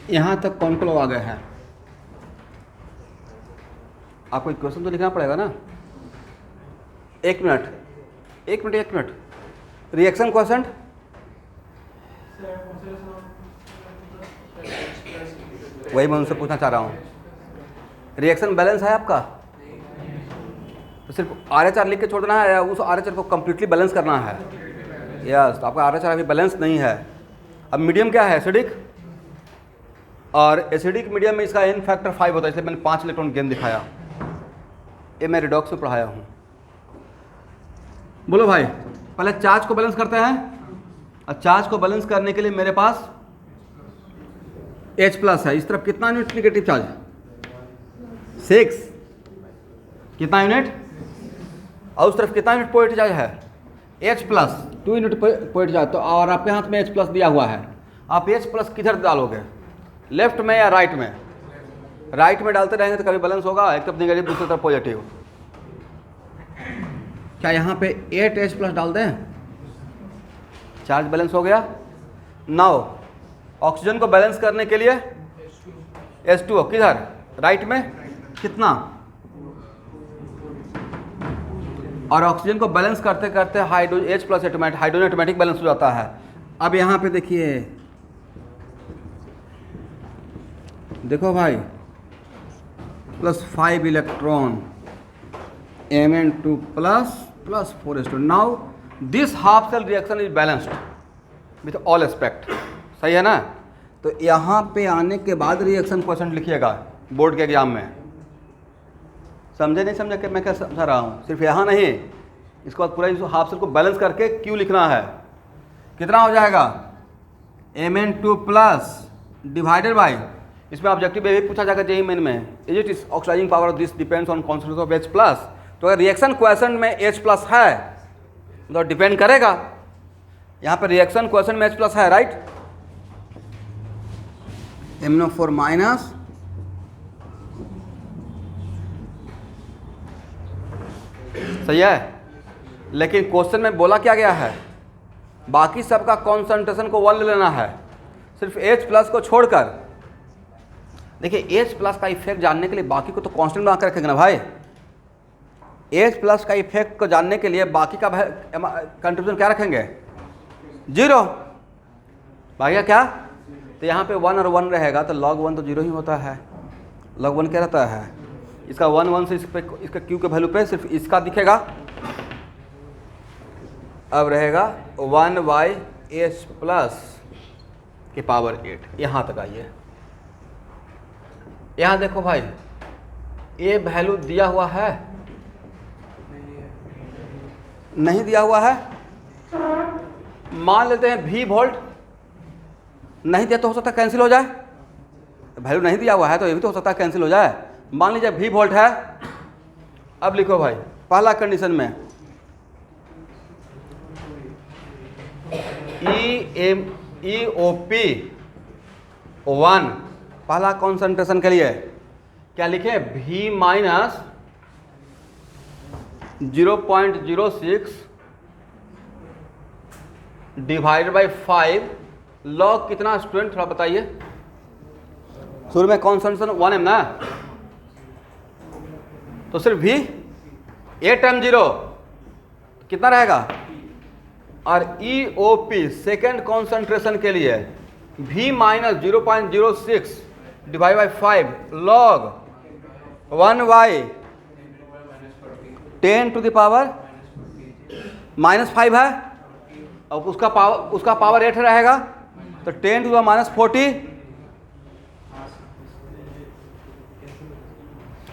यहाँ तक कौन को लोग आ गए हैं? आपको एक क्वेश्चन तो लिखना पड़ेगा ना। 1 minute, 1 minute, 1 minute. Reaction question वही मैं उनसे पूछना चाह रहा हूँ, रिएक्शन बैलेंस है आपका? तो सिर्फ RH लिख के छोड़ देना है या उस RH को कम्प्लीटली बैलेंस करना है? यस, तो आपका RH अभी बैलेंस नहीं है। अब मीडियम क्या है? एसिडिक, और एसिडिक मीडियम में इसका N फैक्टर 5 होता है, इसलिए मैंने 5 इलेक्ट्रॉन गेन दिखाया। ये मैं रिडॉक्स में पढ़ाया हूँ। बोलो भाई, पहले चार्ज को बैलेंस करते हैं। और चार्ज को बैलेंस करने के लिए मेरे पास H+ है। इस तरफ कितना यूनिट निगेटिव चार्ज? 6। कितना यूनिट? और उस तरफ कितना यूनिट पॉजिटिव चार्ज है? H+, 2 unit positive charge. तो और आपके हाथ में H+ दिया हुआ है, आप H+ किधर डालोगे? लेफ्ट में या राइट में? राइट में डालते रहेंगे तो कभी बैलेंस होगा, एक तरफ निगेटिव दूसरी तरफ पॉजिटिव। क्या यहाँ पे 8H+ डाल दें? चार्ज बैलेंस हो गया। नाउ ऑक्सीजन को बैलेंस करने के लिए H2O किधर? राइट में। कितना? और ऑक्सीजन को बैलेंस करते करते H+ हाइड्रोजन ऑटोमेटिक बैलेंस हो जाता है। अब यहाँ पे देखिए, देखो भाई, +5 electron Mn2 + 4s2। Now this half cell reaction is balanced with all aspect. सही है ना? तो यहाँ पे आने के बाद रिएक्शन क्वेश्चन लिखिएगा बोर्ड के एग्जाम में। समझे नहीं समझे कि मैं क्या समझा रहा हूँ? सिर्फ यहाँ नहीं, इसके बाद पूरा इस हाफ सेल को बैलेंस करके क्यू लिखना है। कितना हो जाएगा? Mn2 डिवाइडेड बाई, इसमें ऑब्जेक्टिव ये भी पूछा जाएगा जेईई मेन में, is it is oxidising power of this depends on concentration of H+। तो अगर रिएक्शन क्वेश्चन में H+ है तो डिपेंड करेगा। यहाँ पर रिएक्शन क्वेश्चन में H+ है, राइट? MnO4- सही है, लेकिन क्वेश्चन में बोला क्या गया है? बाकी सबका कॉन्सेंट्रेशन को 1 ले लेना है, सिर्फ H+ को छोड़कर। देखिए H+ का इफेक्ट जानने के लिए बाकी को तो कांस्टेंट बना कर रखेंगे ना भाई। H+ का इफेक्ट को जानने के लिए बाकी का कंट्रीब्यूशन क्या रखेंगे? 0। बाकी का क्या? तो यहाँ पे 1 और 1 रहेगा, तो log 1 तो 0 ही होता है। log 1 क्या रहता है? इसका 1 से इसका Q के वैल्यू पे सिर्फ इसका दिखेगा। अब रहेगा 1/H+ की पावर 8। यहाँ तक आइए, यहाँ देखो भाई, ये वैल्यू दिया हुआ है? नहीं दिया हुआ है। मान लेते हैं V वोल्ट, नहीं दिया तो हो सकता है कैंसिल हो जाए। वैल्यू नहीं दिया हुआ है तो ये भी तो हो सकता है कैंसिल हो जाए। मान लीजिए V वोल्ट है। अब लिखो भाई, पहला कंडीशन में EOP 1 पहला कॉन्सेंट्रेशन के लिए क्या लिखे? V - 0.06 डिवाइडेड बाई 5 लॉग कितना स्टूडेंट? थोड़ा बताइए। शुरू में कॉन्सेंट्रेशन 1 m ना, तो सिर्फ V 8 m0 कितना रहेगा? और EOP सेकेंड कॉन्सेंट्रेशन के लिए V - 0.06 divide by 5 log 1/10 to the power -5 है, और उसका पावर 8 रहेगा, तो 10 टू द -40।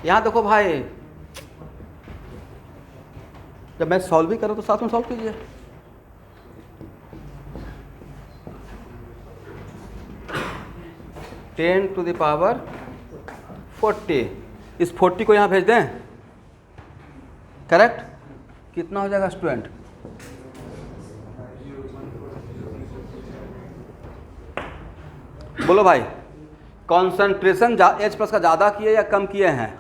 यहाँ देखो भाई, जब मैं सॉल्व भी करूँ तो साथ में सॉल्व कीजिए। टेन टू द पावर 40, इस 40 को यहाँ भेज दें, करेक्ट? कितना हो जाएगा स्टूडेंट? बोलो भाई, कॉन्सेंट्रेशन H+ का ज़्यादा किए या कम किए हैं?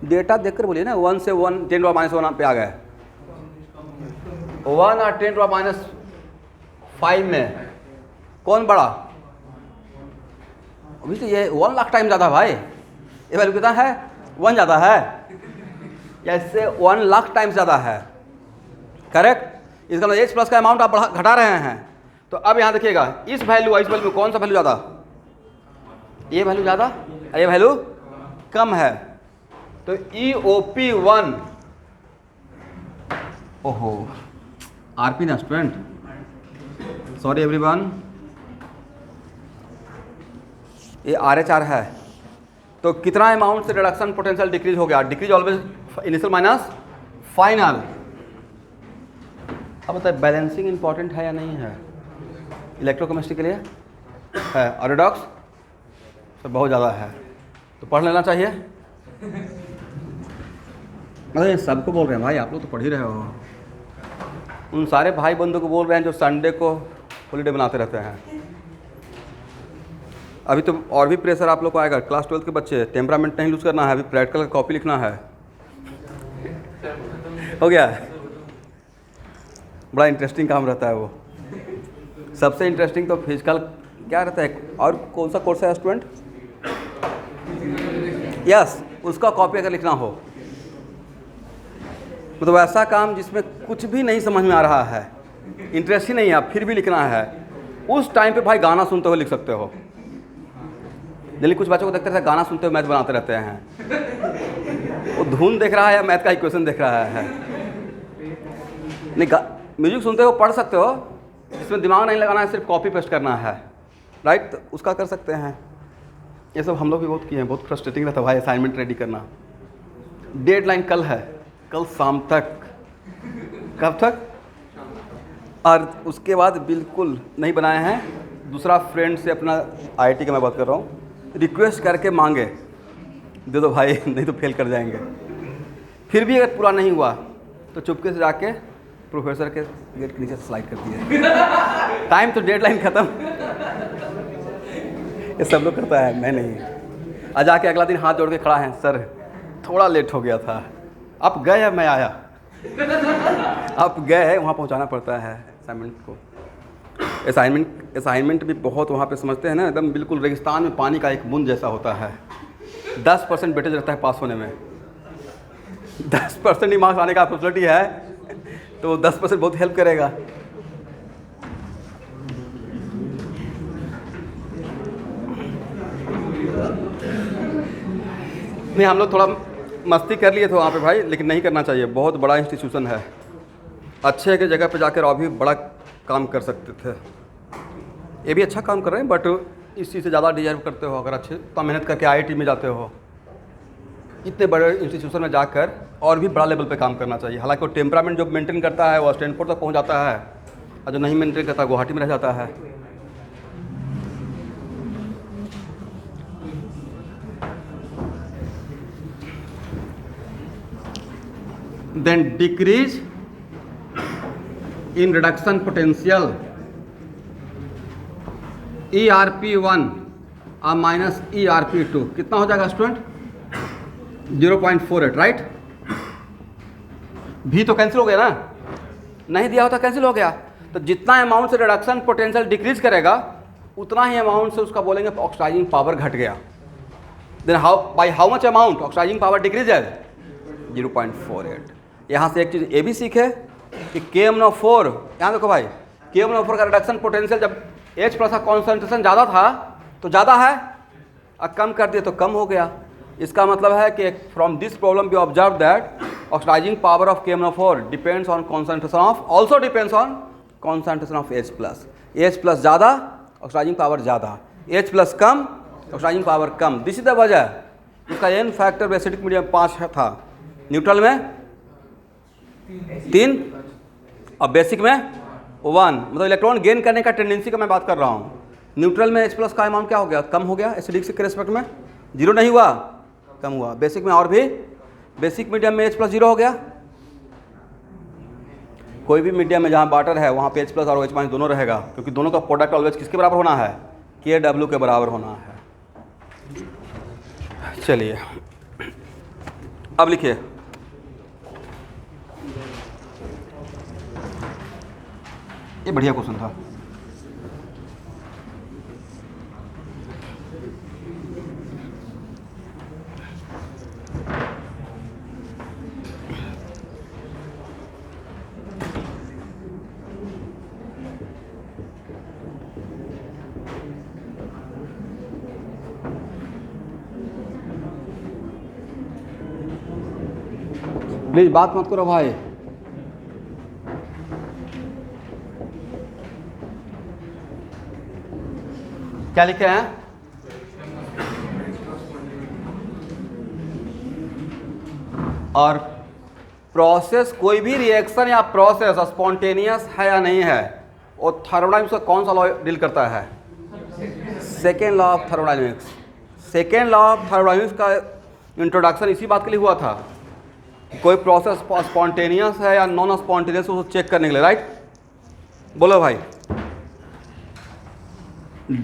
डेटा देखकर बोलिए ना। 1 से 1 10⁻⁻1 पे आ गए। 1 और 10⁻5 में कौन बड़ा? अभी तो ये 1 लाख टाइम ज़्यादा भाई। ये वैल्यू कितना है? 1 ज़्यादा है, या इससे 1 लाख टाइम ज़्यादा है, करेक्ट? इसका मतलब H प्लस का अमाउंट आप घटा रहे हैं। तो अब यहाँ देखिएगा, इस वैल्यू में कौन सा वैल्यू ज़्यादा, ये वैल्यू ज़्यादा, ये वैल्यू कम है। तो EOP1, ओहो RP ना स्टूडेंट, सॉरी एवरीवन, ये RH है। तो कितना अमाउंट से रिडक्शन पोटेंशियल डिक्रीज हो गया, decrease always initial minus final. अब बताइए बैलेंसिंग इंपॉर्टेंट है या नहीं है इलेक्ट्रोकेमिस्ट्री के लिए? है, और रिडॉक्स तो बहुत ज़्यादा है, तो पढ़ लेना चाहिए। अरे सबको बोल रहे हैं भाई, आप लोग तो पढ़ ही रहे हो। उन सारे भाई बंधु को बोल रहे हैं जो संडे को हॉलीडे बनाते रहते हैं। अभी तो और भी प्रेशर आप लोग को आएगा, क्लास 12 के बच्चे, टेम्परामेंट नहीं लूज करना है, अभी प्रैक्टिकल का कॉपी लिखना है। हो गया, बड़ा इंटरेस्टिंग काम रहता है वो। सबसे इंटरेस्टिंग तो फिजिकल क्या रहता है, और कौन सा कोर्स है स्टूडेंट? यस, उसका कॉपी अगर लिखना हो, मतलब ऐसा काम जिसमें कुछ भी नहीं समझ में आ रहा है, इंटरेस्ट ही नहीं है, फिर भी लिखना है, उस टाइम पे भाई गाना सुनते हुए लिख सकते हो। दिल्ली कुछ बच्चों को देखते रहते गाना सुनते हुए मैथ बनाते रहते हैं। वो धुन देख रहा है या मैथ का इक्वेशन देख रहा है? नहीं, म्यूजिक सुनते हो पढ़ सकते हो, इसमें दिमाग नहीं लगाना है, सिर्फ कॉपी पेस्ट करना है, राइट? तो उसका कर सकते हैं। ये सब हम लोग भी बहुत किए हैं, बहुत फ्रस्ट्रेटिंग रहता है भाई असाइनमेंट रेडी करना। डेडलाइन कल है, कल शाम तक। कब तक? और उसके बाद बिल्कुल नहीं बनाए हैं, दूसरा फ्रेंड से अपना IIT का मैं बात कर रहा हूँ, रिक्वेस्ट करके मांगे दे दो भाई, नहीं तो फेल कर जाएंगे। फिर भी अगर पूरा नहीं हुआ तो चुपके से जाके प्रोफेसर के गेट के नीचे स्लाइड कर दिया। टाइम तो डेडलाइन ख़त्म। ये सब लोग करता है, मैं नहीं। आज आके अगला दिन हाथ जोड़ के खड़ा है, सर थोड़ा लेट हो गया था। आप गए या मैं आया? आप गए, वहाँ पहुँचाना पड़ता है असाइनमेंट को। असाइनमेंट भी बहुत वहाँ पे समझते हैं ना, एकदम बिल्कुल रेगिस्तान में पानी का एक बूंद जैसा होता है। 10% वेटेज रहता है पास होने में। 10% ही मार्क्स आने का अपॉर्चुनिटी है, तो 10% बहुत हेल्प करेगा। नहीं, हम लोग थोड़ा मस्ती कर लिए थे वहाँ पे भाई, लेकिन नहीं करना चाहिए। बहुत बड़ा इंस्टीट्यूशन है, अच्छे के जगह पे जाकर और भी बड़ा काम कर सकते थे। ये भी अच्छा काम कर रहे हैं, बट इस चीज़ से ज़्यादा डिजर्व करते हो अगर अच्छे तो मेहनत करके IIT में जाते हो। इतने बड़े इंस्टीट्यूशन में जाकर और भी बड़ा लेवल पे काम करना चाहिए। हालांकि वो टेम्परामेंट जो मेंटेन करता है वो स्टैनफोर्ड तक पहुंच जाता है, और जो नहीं मेंटेन करता गुवाहाटी में रह जाता है। Then decrease in reduction potential ERP1 और माइनस ERP2 कितना हो जाएगा स्टूडेंट? 0.48, राइट? भी तो कैंसिल हो गया ना, नहीं दिया होता कैंसिल हो गया। तो जितना अमाउंट से रिडक्शन पोटेंशियल डिक्रीज करेगा उतना ही अमाउंट से उसका बोलेंगे ऑक्सीडाइजिंग पावर घट गया। Then how much amount oxidising power decrease है? 0.48। यहाँ से एक चीज़ ये भी सीखे कि KMnO4, यहाँ देखो भाई, KMnO4 का रिडक्शन पोटेंशियल जब H प्लस का कॉन्सेंट्रेशन ज़्यादा था तो ज़्यादा है, और कम कर दिए तो कम हो गया। इसका मतलब है कि from this problem we observe that oxidising power of KMnO4 depends on concentration of, also depends on concentration of H plus. H plus ज़्यादा ऑक्सीडाइजिंग पावर ज़्यादा, H प्लस कम ऑक्सीडाइजिंग पावर कम। दिस इज द वजह। इसका N factor acidic medium 5 था, neutral में 3 और basic में 1, मतलब इलेक्ट्रॉन गेन करने का टेंडेंसी का मैं बात कर रहा हूँ। न्यूट्रल में H प्लस का अमाउंट क्या हो गया? कम हो गया, एसिडिक से के रेस्पेक्ट में 0 नहीं हुआ, कम हुआ। बेसिक में और भी, बेसिक मीडियम में H प्लस 0 हो गया। कोई भी मीडियम में जहाँ वाटर है वहाँ पे H प्लस और OH माइनस दोनों रहेगा, क्योंकि दोनों का प्रोडक्ट ऑलवेज किसके बराबर होना है? KW के बराबर होना है। चलिए अब लिखिए, ये बढ़िया क्वेश्चन था। प्लीज बात मत करो भाई। क्या लिखे हैं? और प्रोसेस, कोई भी रिएक्शन या प्रोसेस स्पॉन्टेनियस है या नहीं है, वो थर्मोडायनेमिक्स का कौन सा लॉ डील करता है? Second law of thermodynamics. Second law of thermodynamics का इंट्रोडक्शन इसी बात के लिए हुआ था, कोई प्रोसेस स्पॉन्टेनियस है या नॉन स्पॉन्टेनियस, उसको चेक करने के लिए, राइट? बोलो भाई।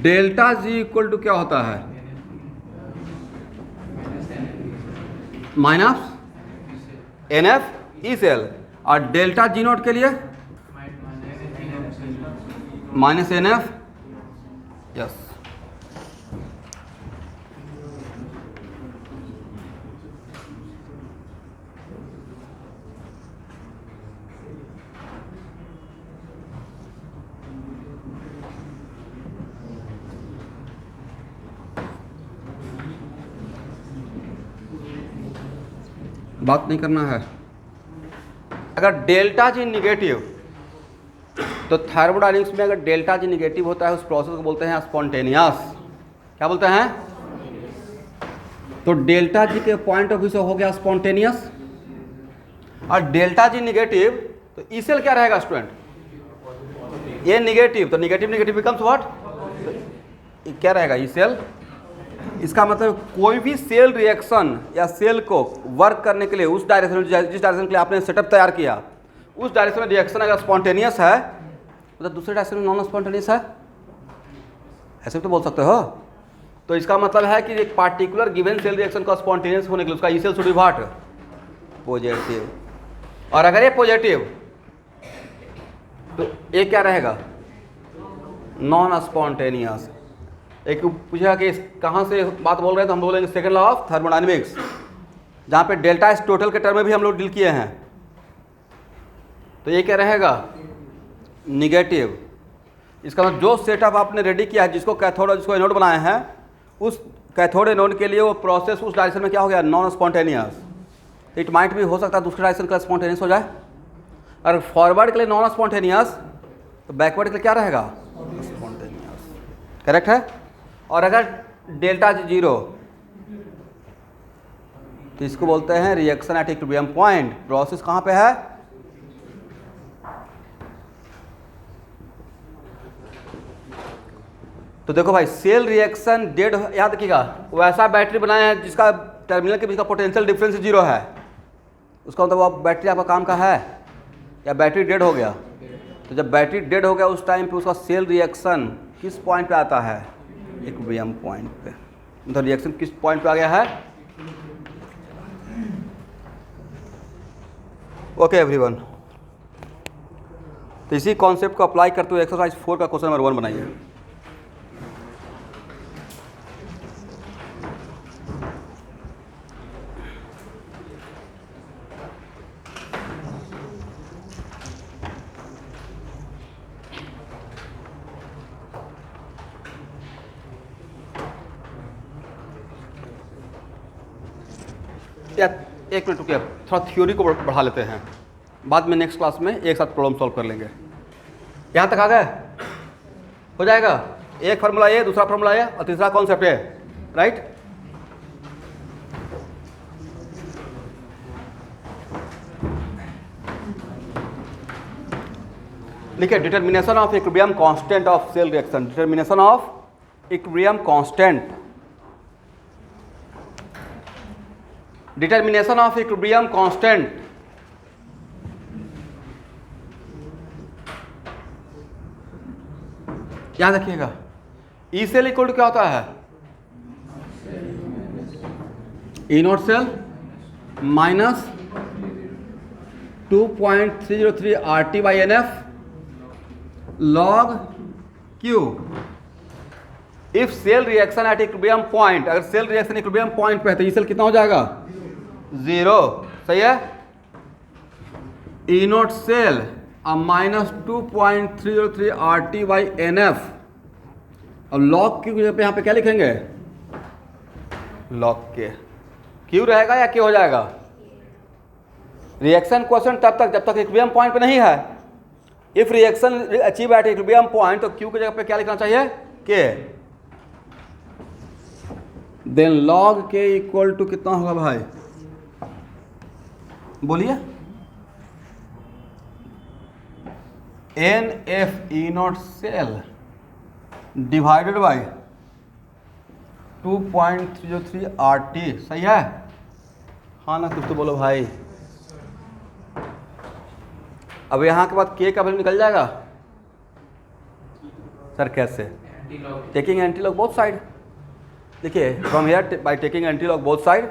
डेल्टा जी इक्वल टू क्या होता है? Minus n F E cell, और डेल्टा जी नोट के लिए माइनस एन एफ। यस, बात नहीं करना है। अगर डेल्टा जी निगेटिव, तो थर्मोडायनेमिक्स में अगर डेल्टा जी निगेटिव होता है उस प्रोसेस को बोलते हैं स्पॉन्टेनियस। क्या बोलते हैं? तो डेल्टा जी के पॉइंट ऑफ व्यू से हो गया स्पॉन्टेनियस, और डेल्टा जी निगेटिव तो ई सेल क्या रहेगा स्टूडेंट? ये निगेटिव, तो निगेटिव निगेटिव बिकम्स व्हाट? क्या रहेगा? E cell. इसका मतलब कोई भी सेल रिएक्शन या सेल को वर्क करने के लिए उस डायरेक्शन, जिस डायरेक्शन के लिए आपने सेटअप तैयार किया, उस डायरेक्शन में रिएक्शन अगर स्पॉन्टेनियस है, मतलब दूसरे डायरेक्शन में नॉन स्पॉन्टेनियस है, ऐसे तो बोल सकते हो। तो इसका मतलब है कि एक पार्टिकुलर गिवन सेल रिएक्शन का स्पॉन्टेनियस होने के लिए उसका E cell should be what? Positive. और अगर ये पॉजिटिव, तो ये क्या रहेगा? Non spontaneous. एक पूछा कि कहाँ से बात बोल रहे हैं, तो हम बोलेंगे सेकेंड लॉ ऑफ थर्मोडायनेमिक्स, जहाँ पे डेल्टा इस टोटल के टर्म में भी हम लोग डील किए हैं। तो ये क्या रहेगा? निगेटिव। इसका मतलब जो सेटअप आपने रेडी किया है, जिसको कैथोड और जिसको एनोड बनाए हैं, उस कैथोड एनोड के लिए वो प्रोसेस उस डायरेक्शन में क्या हो गया? Non spontaneous. इट माइट भी हो सकता है दूसरे डायरेक्शन का स्पॉन्टेनियस हो जाए। अगर फॉरवर्ड के लिए नॉन स्पॉन्टेनियस, तो बैकवर्ड के लिए क्या रहेगा? स्पॉन्टेनियस। करेक्ट है। और अगर डेल्टा जी जीरो, तो इसको बोलते हैं reaction at equilibrium point. Process कहाँ पे है? तो देखो भाई, सेल रिएक्शन डेड, याद रखिएगा, वैसा बैटरी बनाया है जिसका टर्मिनल के बीच का पोटेंशियल डिफरेंस जीरो है। उसका मतलब वो बैटरी आपका काम का है, या बैटरी डेड हो गया? तो जब बैटरी डेड हो गया उस टाइम पे उसका सेल रिएक्शन किस पॉइंट पे आता है? इक्विलिब्रियम पॉइंट पे। मतलब रिएक्शन किस पॉइंट पे आ गया है? ओके एवरीवन, तो इसी कॉन्सेप्ट को अप्लाई करते हुए एक्सरसाइज 4 का क्वेश्चन नंबर 1 बनाइए। या एक मिनट रुकिए, थोड़ा थ्योरी को बढ़ा लेते हैं, बाद में नेक्स्ट क्लास में एक साथ प्रॉब्लम सॉल्व कर लेंगे। यहाँ तक आ गए? हो जाएगा। एक फार्मूला ये, दूसरा फार्मूला ये, और तीसरा कॉन्सेप्ट है, राइट? लिखिए, determination of equilibrium constant of cell reaction. Determination of equilibrium constant, determination of equilibrium constant. याद रखिएगा, ई सेल इक्वल टू क्या होता है? E not cell minus 2.303 RT by NF log Q। If cell reaction at equilibrium point, अगर cell reaction equilibrium point पे है तो E cell कितना हो जाएगा? 0। सही है। E not cell minus 2.303 RT by NF, और लॉग क्यू की जगह पे यहाँ पे क्या लिखेंगे? लॉग के। क्यू रहेगा या के हो जाएगा? रिएक्शन क्वेश्चन तब तक जब तक इक्विलिब्रियम पॉइंट पे नहीं है। If reaction achieve at equilibrium point, तो क्यू की जगह पे क्या लिखना चाहिए? K. Then log K equal to कितना होगा भाई? बोलिए। NF cell divided by 2.303 RT। सही है? हाँ ना, कुछ तो बोलो भाई। अब यहाँ के बाद के का वैल्यू निकल जाएगा सर, कैसे? Taking antilog both side. देखिए, from here by taking antilog both side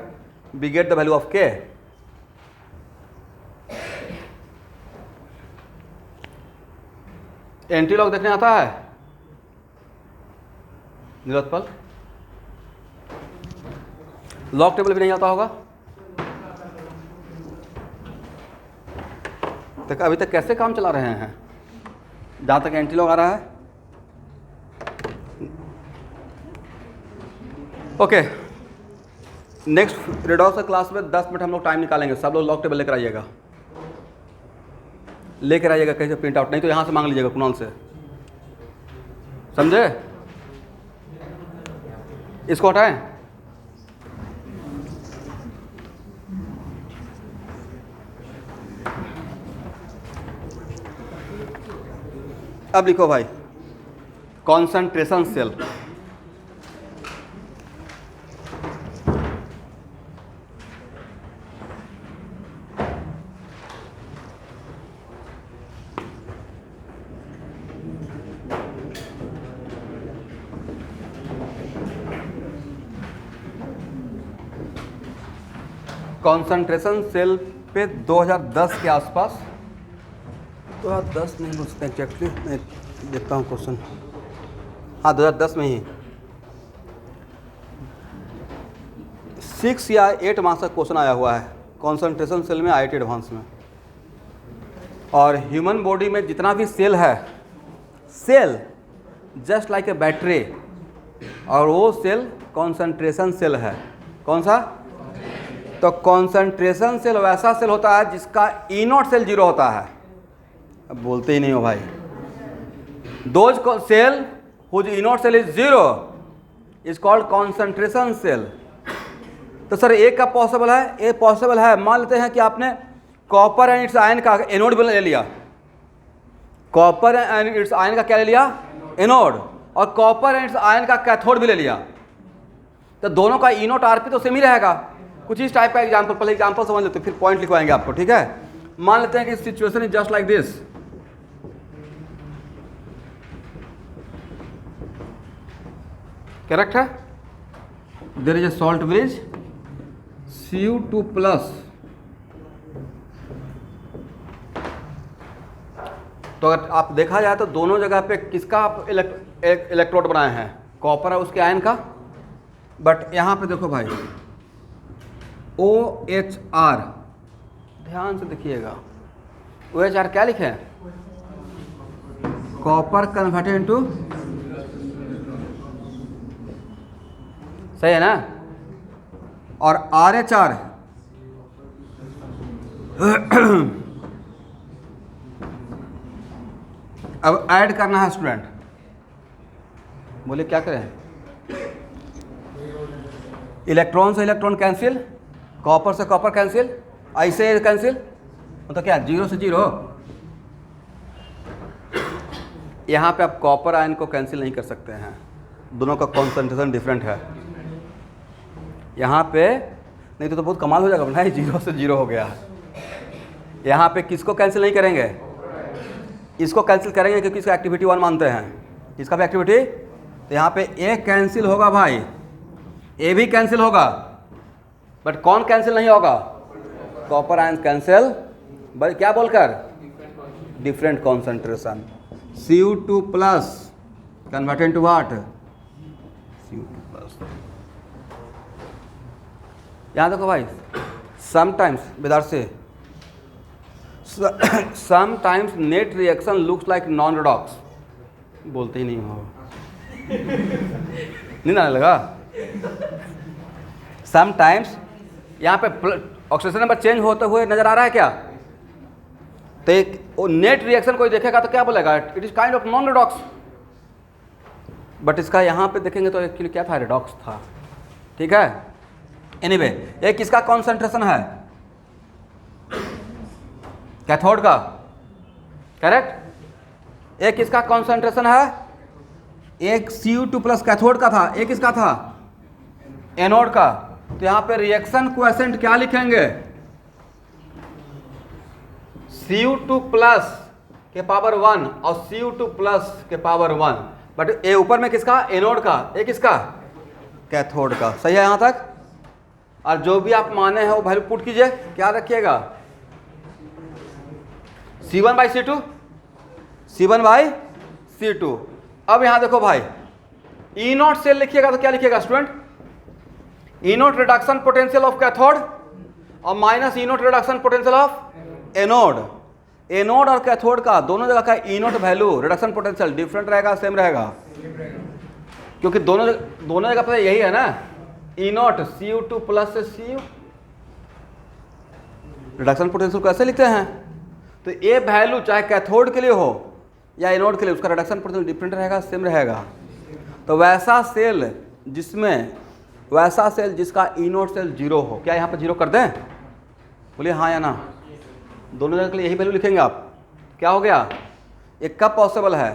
we get the value of K. Antilog देखने आता है निरत्पल? लॉग टेबल भी नहीं आता होगा? तक अभी तक कैसे काम चला रहे हैं जहाँ तक एंटीलॉग आ रहा है? ओके, नेक्स्ट रेडॉक्स क्लास में 10 मिनट हम लोग टाइम निकालेंगे। सब लोग लॉग टेबल लेकर आइएगा, कहीं से प्रिंट आउट, नहीं तो यहाँ से मांग लीजिएगा कुणाल से। समझे? इसको हटाएं। अब लिखो भाई, कॉन्सेंट्रेशन सेल। कॉन्सेंट्रेशन सेल पे 2010 के आसपास, 2010 नहीं बोल सकते एग्जैक्टली, मैं देखता हूँ क्वेश्चन। हाँ, 2010 में ही 6 या 8 मार्क्स का क्वेश्चन आया हुआ है कॉन्सेंट्रेशन सेल में, IIT एडवांस में। और ह्यूमन बॉडी में जितना भी सेल है, cell just like a battery, और वो सेल कॉन्सेंट्रेशन सेल है। कौन सा? तो कॉन्सेंट्रेशन सेल वैसा सेल होता है जिसका E0 सेल 0 होता है। अब बोलते ही नहीं हो भाई। Those cell whose E0 cell is 0 is called concentration cell. तो सर एक का पॉसिबल है? ए पॉसिबल है। मान लेते हैं कि आपने कॉपर एंड इट्स आयन का एनोड ले लिया, कॉपर एंड इट्स आयन का क्या ले लिया? एनोड। और कॉपर एंड इट्स आयन का कैथोड भी ले लिया, तो दोनों का E0 RP तो सेम ही रहेगा। कुछ इस टाइप का एग्जाम्पल, पहले एग्जाम्पल समझ लेते, फिर पॉइंट लिखवाएंगे आपको, ठीक है? मान लेते हैं कि situation is just like this. Correct है? There is a salt bridge Cu2 plus. तो अगर आप देखा जाए तो दोनों जगह पे किसका आप इलेक्ट्रोड बनाए हैं? कॉपर है उसके आयन का। बट यहां पे देखो भाई, OHR, ध्यान से देखिएगा, OHR क्या लिखे हैं? कॉपर कन्वर्टेड इनटू, सही है ना? और RHR अब ऐड करना है स्टूडेंट, बोले क्या करें? इलेक्ट्रॉन से इलेक्ट्रॉन कैंसिल, कॉपर से कॉपर कैंसिल, ऐसे कैंसिल, मतलब क्या 0 से 0। यहाँ पे आप कॉपर आयन को कैंसिल नहीं कर सकते हैं, दोनों का कॉन्सेंट्रेशन डिफरेंट है। यहाँ पे नहीं तो बहुत कमाल हो जाएगा भाई, 0 से 0 हो गया। यहाँ पे किसको कैंसिल नहीं करेंगे? इसको कैंसिल करेंगे क्योंकि इसका एक्टिविटी 1 मानते हैं, इसका भी एक्टिविटी। तो यहाँ पे ए कैंसिल होगा भाई, ए भी कैंसिल होगा, बट कौन कैंसिल नहीं होगा? कॉपर आयन कैंसिल, बट क्या बोलकर? Different concentration. Cu2 plus converted to what? Cu2 plus. यहाँ देखो भाई, समटाइम्स विदाउट से sometimes net reaction looks like non redox. बोलते ही नहीं हो, नहीं ना लगा? समटाइम्स यहाँ पे ऑक्सीडेशन नंबर चेंज होते हुए नजर आ रहा है क्या? तो एक नेट रिएक्शन कोई देखेगा तो क्या बोलेगा? It is kind of non redox. But इसका यहाँ पे देखेंगे तो एक्चुअली क्या था? रेडॉक्स था। ठीक है। एनीवे, ये किसका कॉन्सेंट्रेशन है? कैथोड का, करेक्ट। एक किसका कॉन्सेंट्रेशन है? एक Cu2 प्लस कैथोड का था, एक किसका था? एनोड का। तो यहाँ पे रिएक्शन कोएफिशिएंट क्या लिखेंगे? Cu2 प्लस के पावर 1 और Cu2 प्लस के पावर 1। बट ये ऊपर में किसका? एनोड का। ये किसका? कैथोड का। सही है यहाँ तक? और जो भी आप माने हैं वो वैल्यू पुट कीजिए। क्या रखिएगा? C1/C2, C1/C2। अब यहाँ देखो भाई, E0 सेल लिखिएगा तो क्या लिखिएगा student? E0 reduction potential of cathode और minus E0 reduction potential of anode. Anode और कैथोड का दोनों जगह का E0 value reduction potential different रहेगा, सेम रहेगा? क्योंकि दोनों जगह पर यही है ना, E0 Cu2 प्लस से Cu। रिडक्शन पोटेंशियल कैसे लिखते हैं? तो ये वैल्यू चाहे कैथोड के लिए हो या एनोड के लिए, उसका रिडक्शन पोटेंशियल डिफरेंट रहेगा, सेम रहेगा। तो वैसा सेल जिसका E0 सेल 0 हो, क्या यहाँ पर 0 कर दें? बोलिए हाँ या ना। दोनों जगह के लिए यही वैल्यू लिखेंगे आप। क्या हो गया? ये कब पॉसिबल है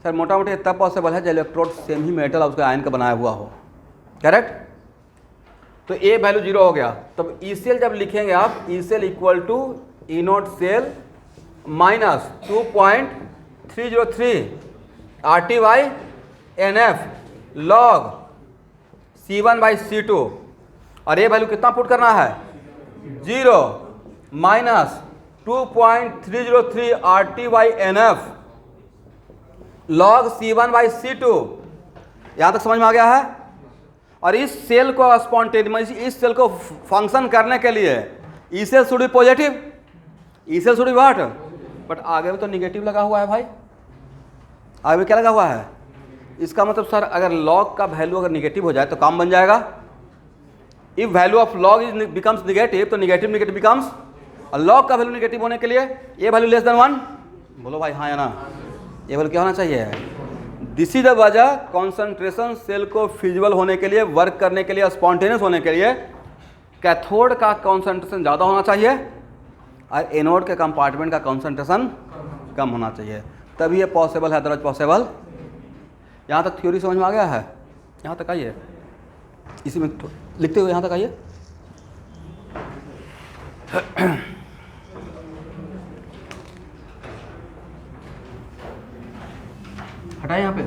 सर? मोटा मोटी तब पॉसिबल है जब इलेक्ट्रोड सेम ही मेटल और उसका आयन का बनाया हुआ हो, करेक्ट। तो ए वैल्यू 0 हो गया। तब ई सेल जब लिखेंगे आप, E cell equal to E0 cell minus 2.303 RT/NF log C1/C2। और ये वैल्यू कितना पुट करना है? 0 माइनस 2.303 RT/NF log C1/C2। यहाँ तक समझ में आ गया है? और इस सेल को स्पॉन्टेनियस, इस सेल को फंक्शन करने के लिए E cell should be positive, E cell should be what? But आगे में तो निगेटिव लगा हुआ है भाई। आगे में क्या लगा हुआ है? इसका मतलब सर अगर लॉग का वैल्यू अगर निगेटिव हो जाए तो काम बन जाएगा। If value of log is becomes negative तो निगेटिव बिकम्स, और लॉग का वैल्यू निगेटिव होने के लिए ये वैल्यू लेस देन 1। बोलो भाई हाँ या ना। ये वैल्यू क्या होना चाहिए? दिस इज द वजह कॉन्सेंट्रेशन सेल को फिजिबल होने के लिए, वर्क करने के लिए, स्पॉन्टेनियस होने के लिए कैथोड का कॉन्सेंट्रेशन ज़्यादा होना चाहिए और एनोड के कंपार्टमेंट का कॉन्सेंट्रेशन कम होना चाहिए, तभी ये पॉसिबल है, अदरवाइज पॉसिबल। यहाँ तक थ्योरी समझ में आ गया है? यहाँ तक आइए, इसी में लिखते हुए यहाँ तक आइए। हटाए यहाँ पे।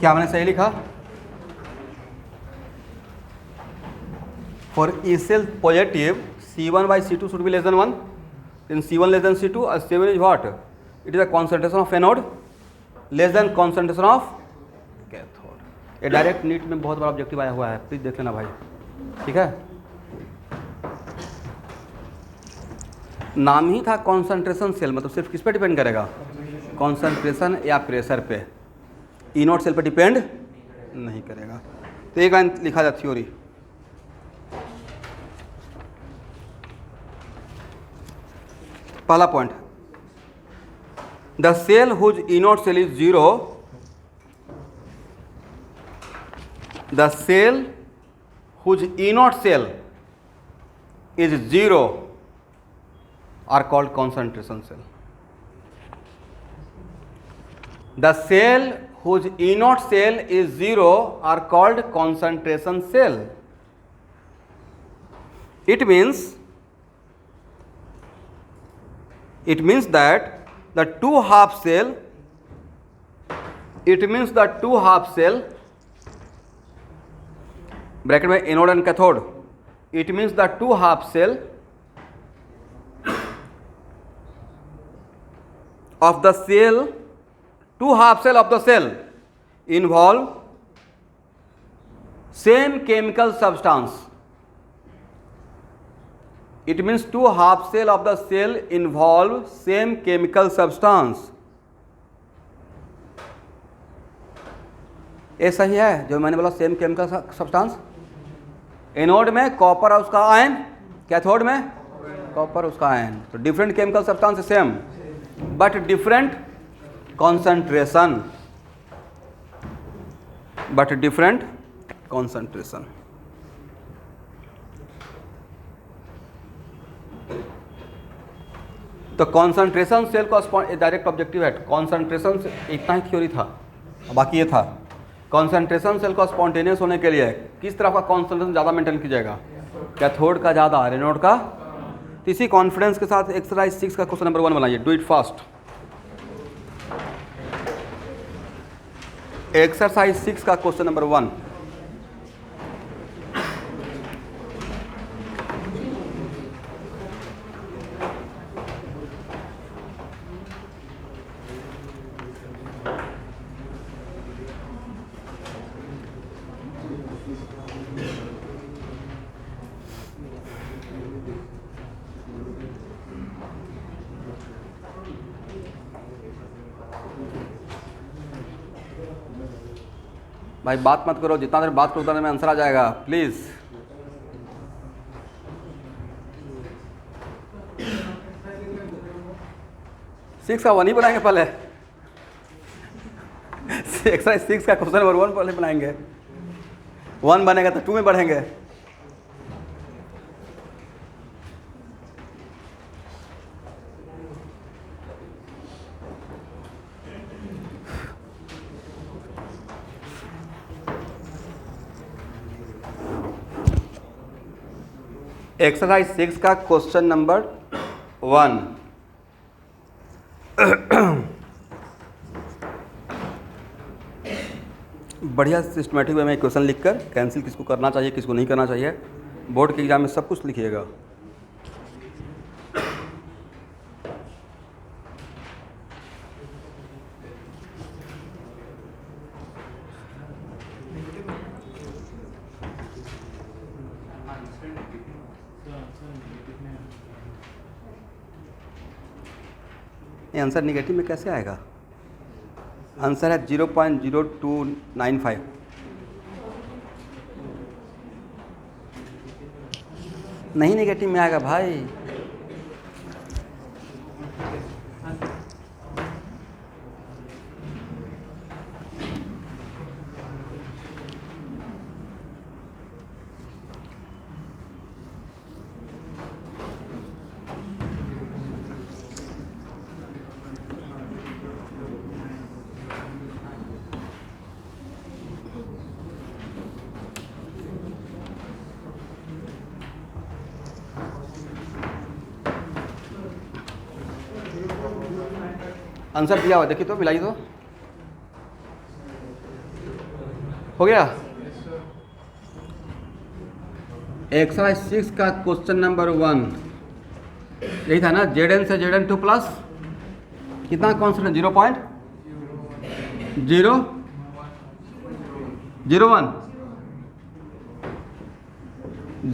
क्या मैंने सही लिखा? For E cell positive C1/C2 should be less than 1, then C1 less than C2, और C1 is what? It is a concentration of anode less than concentration of cathode। ये डायरेक्ट नीट में बहुत बड़ा ऑब्जेक्टिव आया हुआ है, please देख लेना भाई, ठीक है। नाम ही था कॉन्सेंट्रेशन सेल, मतलब सिर्फ किस पे डिपेंड करेगा? कॉन्सेंट्रेशन या प्रेशर पे। E0 सेल पर डिपेंड नहीं करेगा। तो एक लाइन लिखा जाए थ्योरी। पहला point, the cell whose E0 cell is 0, the cell whose E0 cell is 0 are called concentration cell. The cell whose E naught cell is 0 are called concentration cell. It means that the two half cell bracket में anode and cathode, it means the two half cell of the cell involve same chemical substance. It means two half cell of the cell involve same chemical substance. ये सही है जो मैंने बोला, same chemical substance. Anode में copper और उसका ion, cathode में कॉपर उसका आयन, तो different chemical substance same but different concentration, तो कॉन्सेंट्रेशन सेल का डायरेक्ट ऑब्जेक्टिव है। कॉन्सेंट्रेशन से इतना ही थ्योरी था, बाकी ये था कॉन्सेंट्रेशन सेल को स्पॉन्टेनियस होने के लिए किस तरह का कॉन्सेंट्रेशन ज़्यादा मेंटेन कीजिएगा, कैथोड का ज़्यादा, एनोड का। तो इसी कॉन्फिडेंस के साथ एक्सरसाइज 6 का क्वेश्चन नंबर 1 बनाइए। Do it fast. एक्सरसाइज 6 का क्वेश्चन नंबर 1। भाई बात मत करो, जितना देर बात करो उतना देर में आंसर आ जाएगा, प्लीज। सिक्स का 1 ही बनाएंगे पहले। एक्सरसाइज 6 का क्वेश्चन नंबर 1 पहले बनाएंगे, 1 बनेगा तो 2 में बढ़ेंगे। एक्सरसाइज 6 का क्वेश्चन नंबर 1। बढ़िया सिस्टमेटिक वे में क्वेश्चन लिखकर कैंसिल किसको करना चाहिए किसको नहीं करना चाहिए, बोर्ड के एग्जाम में सब कुछ लिखिएगा। ये आंसर निगेटिव में कैसे आएगा? आंसर है 0.0295। नहीं निगेटिव में आएगा भाई। आंसर दिया हुआ देखिए तो, मिलाइए तो। हो गया। एक्सरसाइज 6 का क्वेश्चन नंबर 1 यही था ना, Zn से Zn2 प्लस कितना कॉन्स्टेंट, 0.001।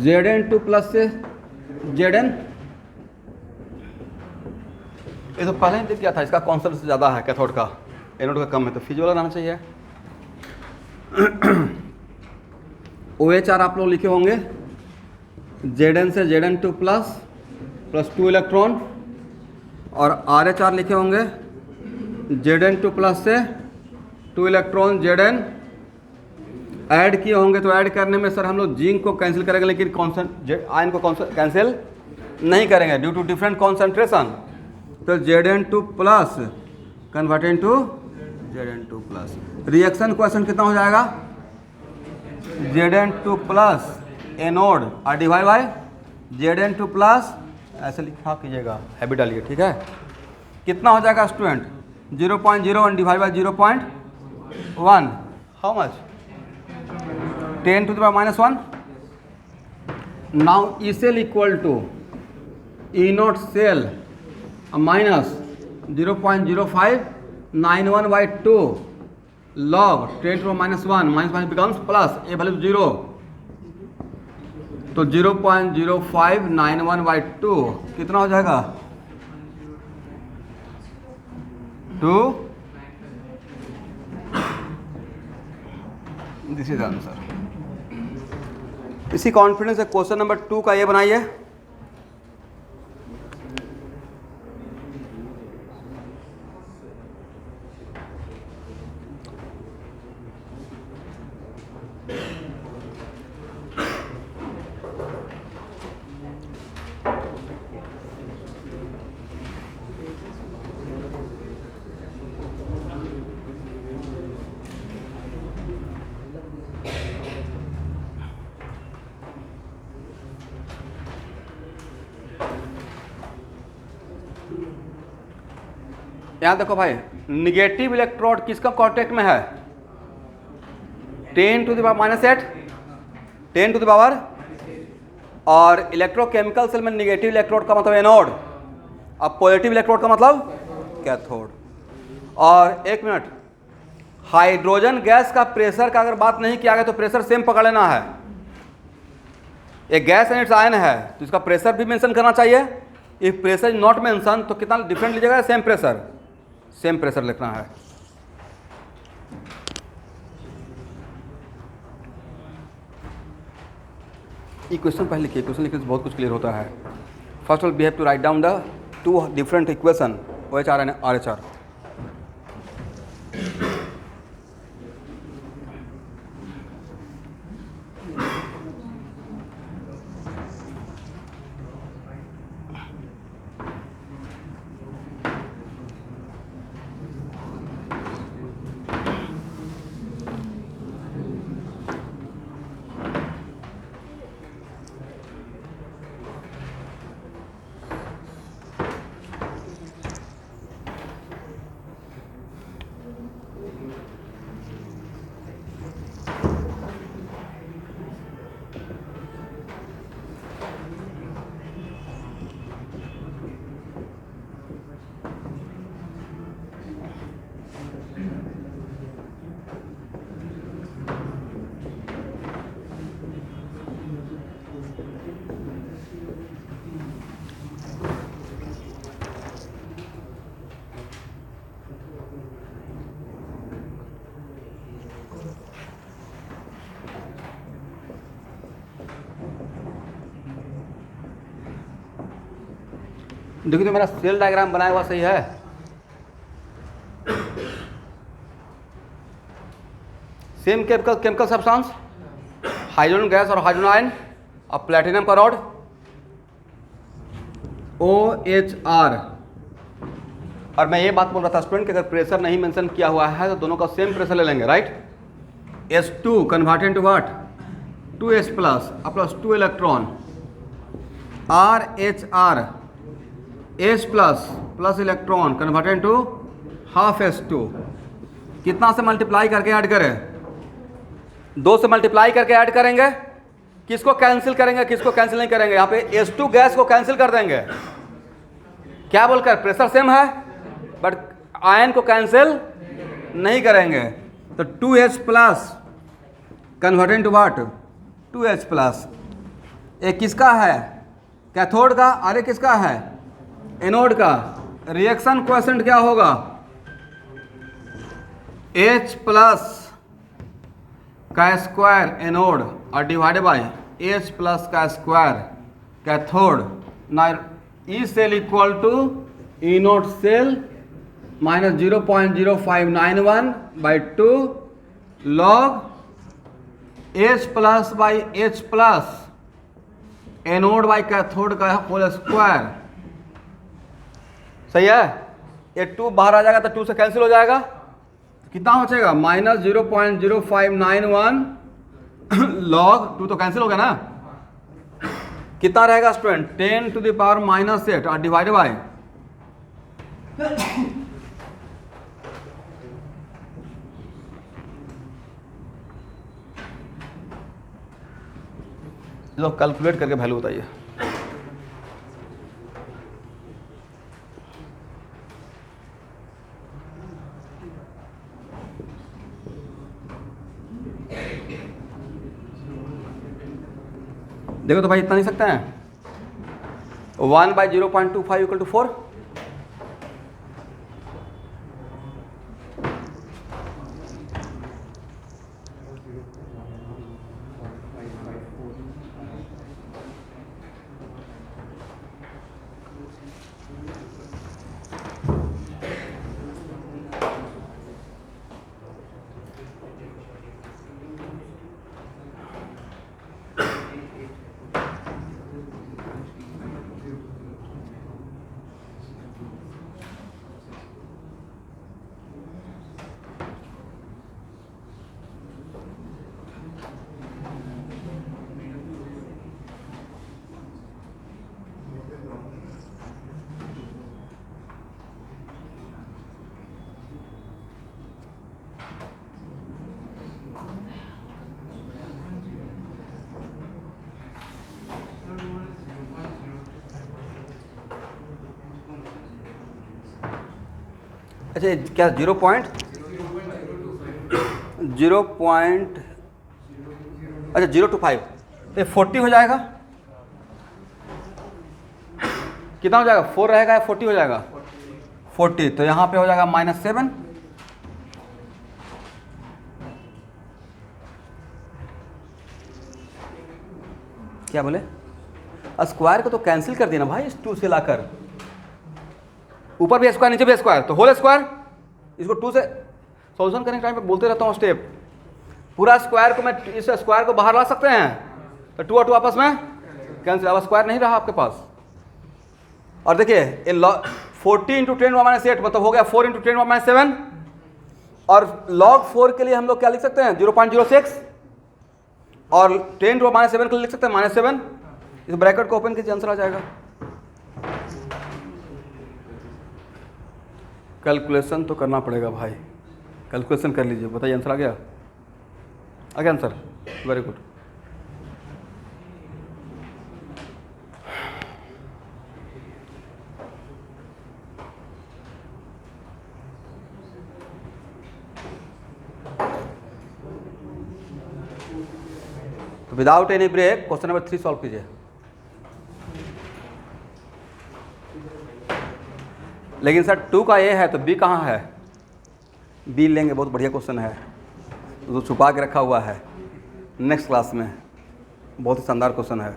Zn2 प्लस से Zn, ये तो पहले ही देख दिया था, इसका कॉन्सेंट्रेशन से ज़्यादा है कैथोड का, एनोड का कम है, तो फिजिकल रहना चाहिए। OH आप लोग लिखे होंगे, Zn से Zn2 प्लस 2 इलेक्ट्रॉन, और RH लिखे होंगे Zn2 प्लस से 2 इलेक्ट्रॉन Zn, ऐड किए होंगे तो ऐड करने में सर हम लोग जिंक को कैंसिल करेंगे, लेकिन आयन को कैंसिल नहीं करेंगे ड्यू टू डिफरेंट कॉन्सेंट्रेशन। तो Zn2 plus converted to Zn2 plus, reaction question कितना हो जाएगा, Zn2 प्लस एनोड और डिवाइड बाय Zn2 प्लस, ऐसे लिखा कीजिएगा, हैबिट डालिए, ठीक है। कितना हो जाएगा student, 0.01 divide by 0.1, how much, 10 to the power -1। Now E cell equal to E not cell minus 0.0591 by 2 log 10 to the -1 -1 becomes plus, a value 0, तो 0.0591 बाई 2 कितना हो जाएगा, 2, दिस इज आंसर। इसी कॉन्फिडेंस से क्वेश्चन नंबर 2 का ये बनाइए। यहाँ देखो भाई, निगेटिव इलेक्ट्रोड किसका कांटेक्ट में है, 10 to the power -8, 10 to the power, और इलेक्ट्रोकेमिकल सेल में निगेटिव इलेक्ट्रोड का मतलब एनोड, अब पॉजिटिव इलेक्ट्रोड का मतलब कैथोड। और एक मिनट, हाइड्रोजन गैस का प्रेशर का अगर बात नहीं किया गया तो प्रेशर सेम पकड़ लेना है, एक गैस एंड इट्स आयन है तो इसका प्रेशर भी मेंशन करना चाहिए। If pressure is not mention तो कितना डिफरेंट लीजिएगा, सेम प्रेशर लिखना है। इक्वेशन पहले लिखिए, इक्वेशन लिखने से बहुत कुछ क्लियर होता है। First of all we have to write down the 2 different equation, OH and RHR। देखिए तो मेरा सेल डायग्राम बनाया हुआ सही है, same chemical substance, hydrogen gas और हाइड्रोजन आयन, अब प्लेटिनम का रॉड OHR। और मैं ये बात बोल रहा था स्टूडेंट कि अगर प्रेशर नहीं मेंशन किया हुआ है तो दोनों का सेम प्रेशर ले लेंगे, right. S2 converted to what, 2S plus plus 2 electron, RHR H plus plus electron converted to half S2। कितना से मल्टीप्लाई करके ऐड करें, 2 से मल्टीप्लाई करके ऐड करेंगे, किसको कैंसिल करेंगे किसको कैंसिल नहीं करेंगे, यहाँ पे S2 गैस को कैंसिल कर देंगे, क्या बोलकर, प्रेशर सेम है बट आयन को कैंसिल नहीं करेंगे। तो 2H plus converted to what, 2H plus, एक किसका है कैथोड का, अरे किसका है एनोड का। रिएक्शन क्वोशिएंट क्या होगा, H प्लस का स्क्वायर एनोड और डिवाइडेड बाय H प्लस का स्क्वायर कैथोड। ना E cell equal to E naught cell minus 0.0591 by 2 log H plus by H plus anode by cathode का whole square, सही है। ये 2 बाहर आ जाएगा तो 2 से कैंसिल हो जाएगा, कितना बचेगा माइनस 0.0591 लॉग 2 तो कैंसिल हो गया ना, कितना रहेगा student 10 to the power minus 8 और डिवाइडेड बाय लो कैलकुलेट करके वैल्यू बताइए। देखो तो भाई इतना नहीं सकते हैं, 1/0.25 इक्वल टू 4, अच्छा क्या 0.0 अच्छा 025 तो 40 हो जाएगा, कितना हो जाएगा 4 रहेगा या 40 हो जाएगा 40, तो यहाँ पे हो जाएगा -7, क्या बोले स्क्वायर को तो कैंसिल कर देना भाई इस 2 से लाकर, ऊपर भी स्क्वायर नीचे भी स्क्वायर तो होल स्क्वायर, इसको 2 से सॉल्यूशन करने के टाइम पे बोलते रहता हूँ स्टेप, पूरा स्क्वायर को मैं इस स्क्वायर को बाहर ला सकते हैं तो 2 और 2 आपस में कैंसिल, अब स्क्वायर नहीं रहा आपके पास। और देखिए ये 40 × 10⁻8 मतलब हो गया 4 × 10⁻7, और log 4 के लिए हम लोग क्या लिख सकते हैं 0.06, और 10⁻7 के लिए लिख सकते हैं -7, इस ब्रैकेट को ओपन कीजिए आंसर आ जाएगा। कैलकुलेशन तो करना पड़ेगा भाई, कैलकुलेशन कर लीजिए, बताइए आंसर आ गया आंसर, वेरी गुड। तो without any break question number 3 solve कीजिए। लेकिन सर 2 का ए है तो बी कहाँ है, बी लेंगे, बहुत बढ़िया क्वेश्चन है, तो छुपा के रखा हुआ है नेक्स्ट क्लास में, बहुत ही शानदार क्वेश्चन है।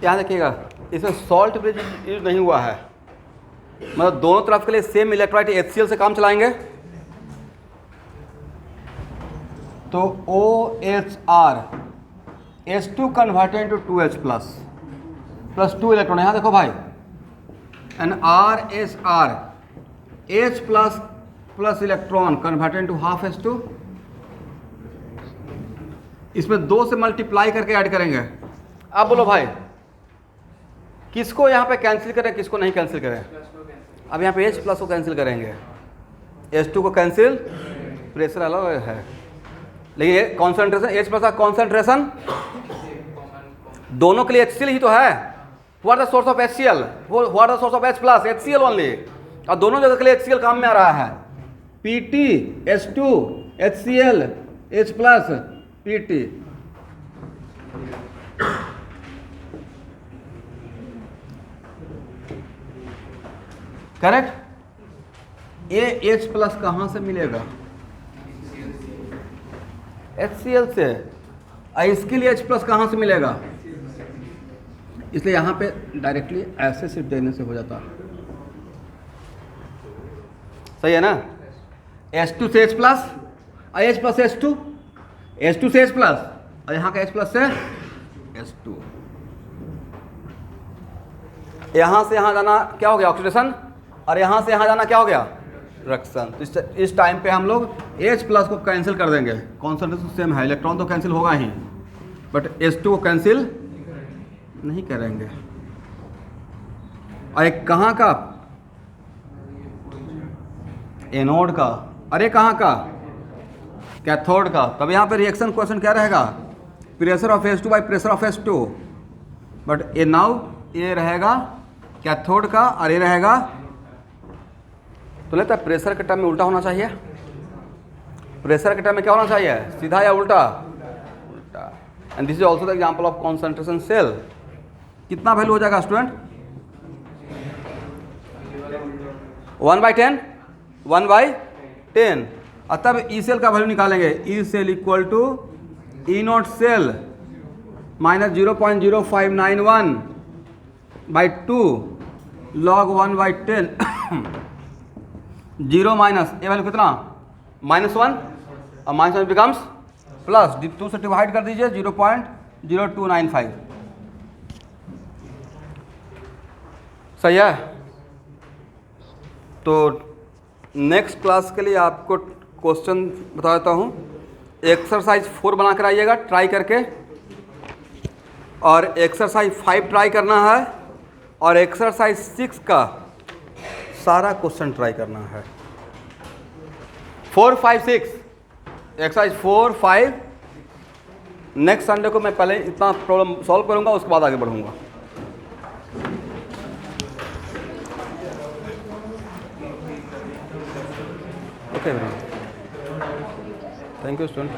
यहाँ देखिएगा, इसमें सॉल्ट ब्रिज यूज नहीं हुआ है, मतलब दोनों तरफ के लिए सेम इलेक्ट्रोलाइट HCl से काम चलाएंगे। तो OHR H2 converted to 2H plus 2 electron. यहाँ देखो भाई, and RHR H plus electron converted to half H2। इसमें 2 से मल्टीप्लाई करके ऐड करेंगे। अब बोलो भाई, किसको यहाँ पे कैंसिल करें, किसको नहीं कैंसिल करें? अब यहाँ पे H प्लस को कैंसिल करेंगे, H2 को कैंसिल, प्रेशर अलग है, लेकिन कॉन्सेंट्रेशन H प्लस का कॉन्सेंट्रेशन दोनों के लिए HCl ही तो है। What the source of HCl, what the source of H plus, HCl only, और दोनों जगह के लिए HCl काम में आ रहा है। PT H2 HCl H plus PT। Correct. ये H प्लस कहाँ से मिलेगा? HCl से। इसके लिए H प्लस कहाँ से मिलेगा? इसलिए यहाँ पे डायरेक्टली ऐसे सिर्फ देने से हो जाता। सही है ना? H2 से H प्लस, H प्लस से H2, H2 से H प्लस, और यहाँ का H प्लस से H2। यहाँ से यहाँ जाना क्या हो गया? ऑक्सीडेशन। और यहाँ से यहाँ जाना क्या हो गया? रिडक्शन। तो इस टाइम पे हम लोग H प्लस को कैंसिल कर देंगे, कॉन्सेंट्रेशन सेम है, इलेक्ट्रॉन तो कैंसिल होगा ही, बट H2 को कैंसिल नहीं करेंगे। और एक कहाँ का? एनोड का। अरे कहाँ का? कैथोड का। तब यहाँ पे रिएक्शन क्वेश्चन क्या रहेगा? Pressure of H2 by pressure of H2। But ये नाउ ये रहेगा कैथोड का और ये रहेगा, तो लगता है प्रेशर के टर्म में उल्टा होना चाहिए। प्रेशर के टर्म में क्या होना चाहिए? सीधा या उल्टा? उल्टा। And this is also the example of concentration cell. कितना वैल्यू हो जाएगा स्टूडेंट? 1/10, 1/10। और तब ई सेल का वैल्यू निकालेंगे। E cell equal to E not cell minus 0.0591/2 log 1/10। 0 minus ये वैल्यू कितना? -1, और -1 बिकम्स प्लस, 2 से डिवाइड कर दीजिए, 0.0295। सही है? तो नेक्स्ट क्लास के लिए आपको क्वेश्चन बता देता हूँ। एक्सरसाइज 4 बना कर आइएगा ट्राई करके, और एक्सरसाइज 5 ट्राई करना है, और एक्सरसाइज 6 का सारा क्वेश्चन ट्राई करना है। 4, 5, 6 एक्सरसाइज 4, 5। नेक्स्ट संडे को मैं पहले इतना प्रॉब्लम सॉल्व करूंगा, उसके बाद आगे बढ़ूंगा। Okay, thank you student.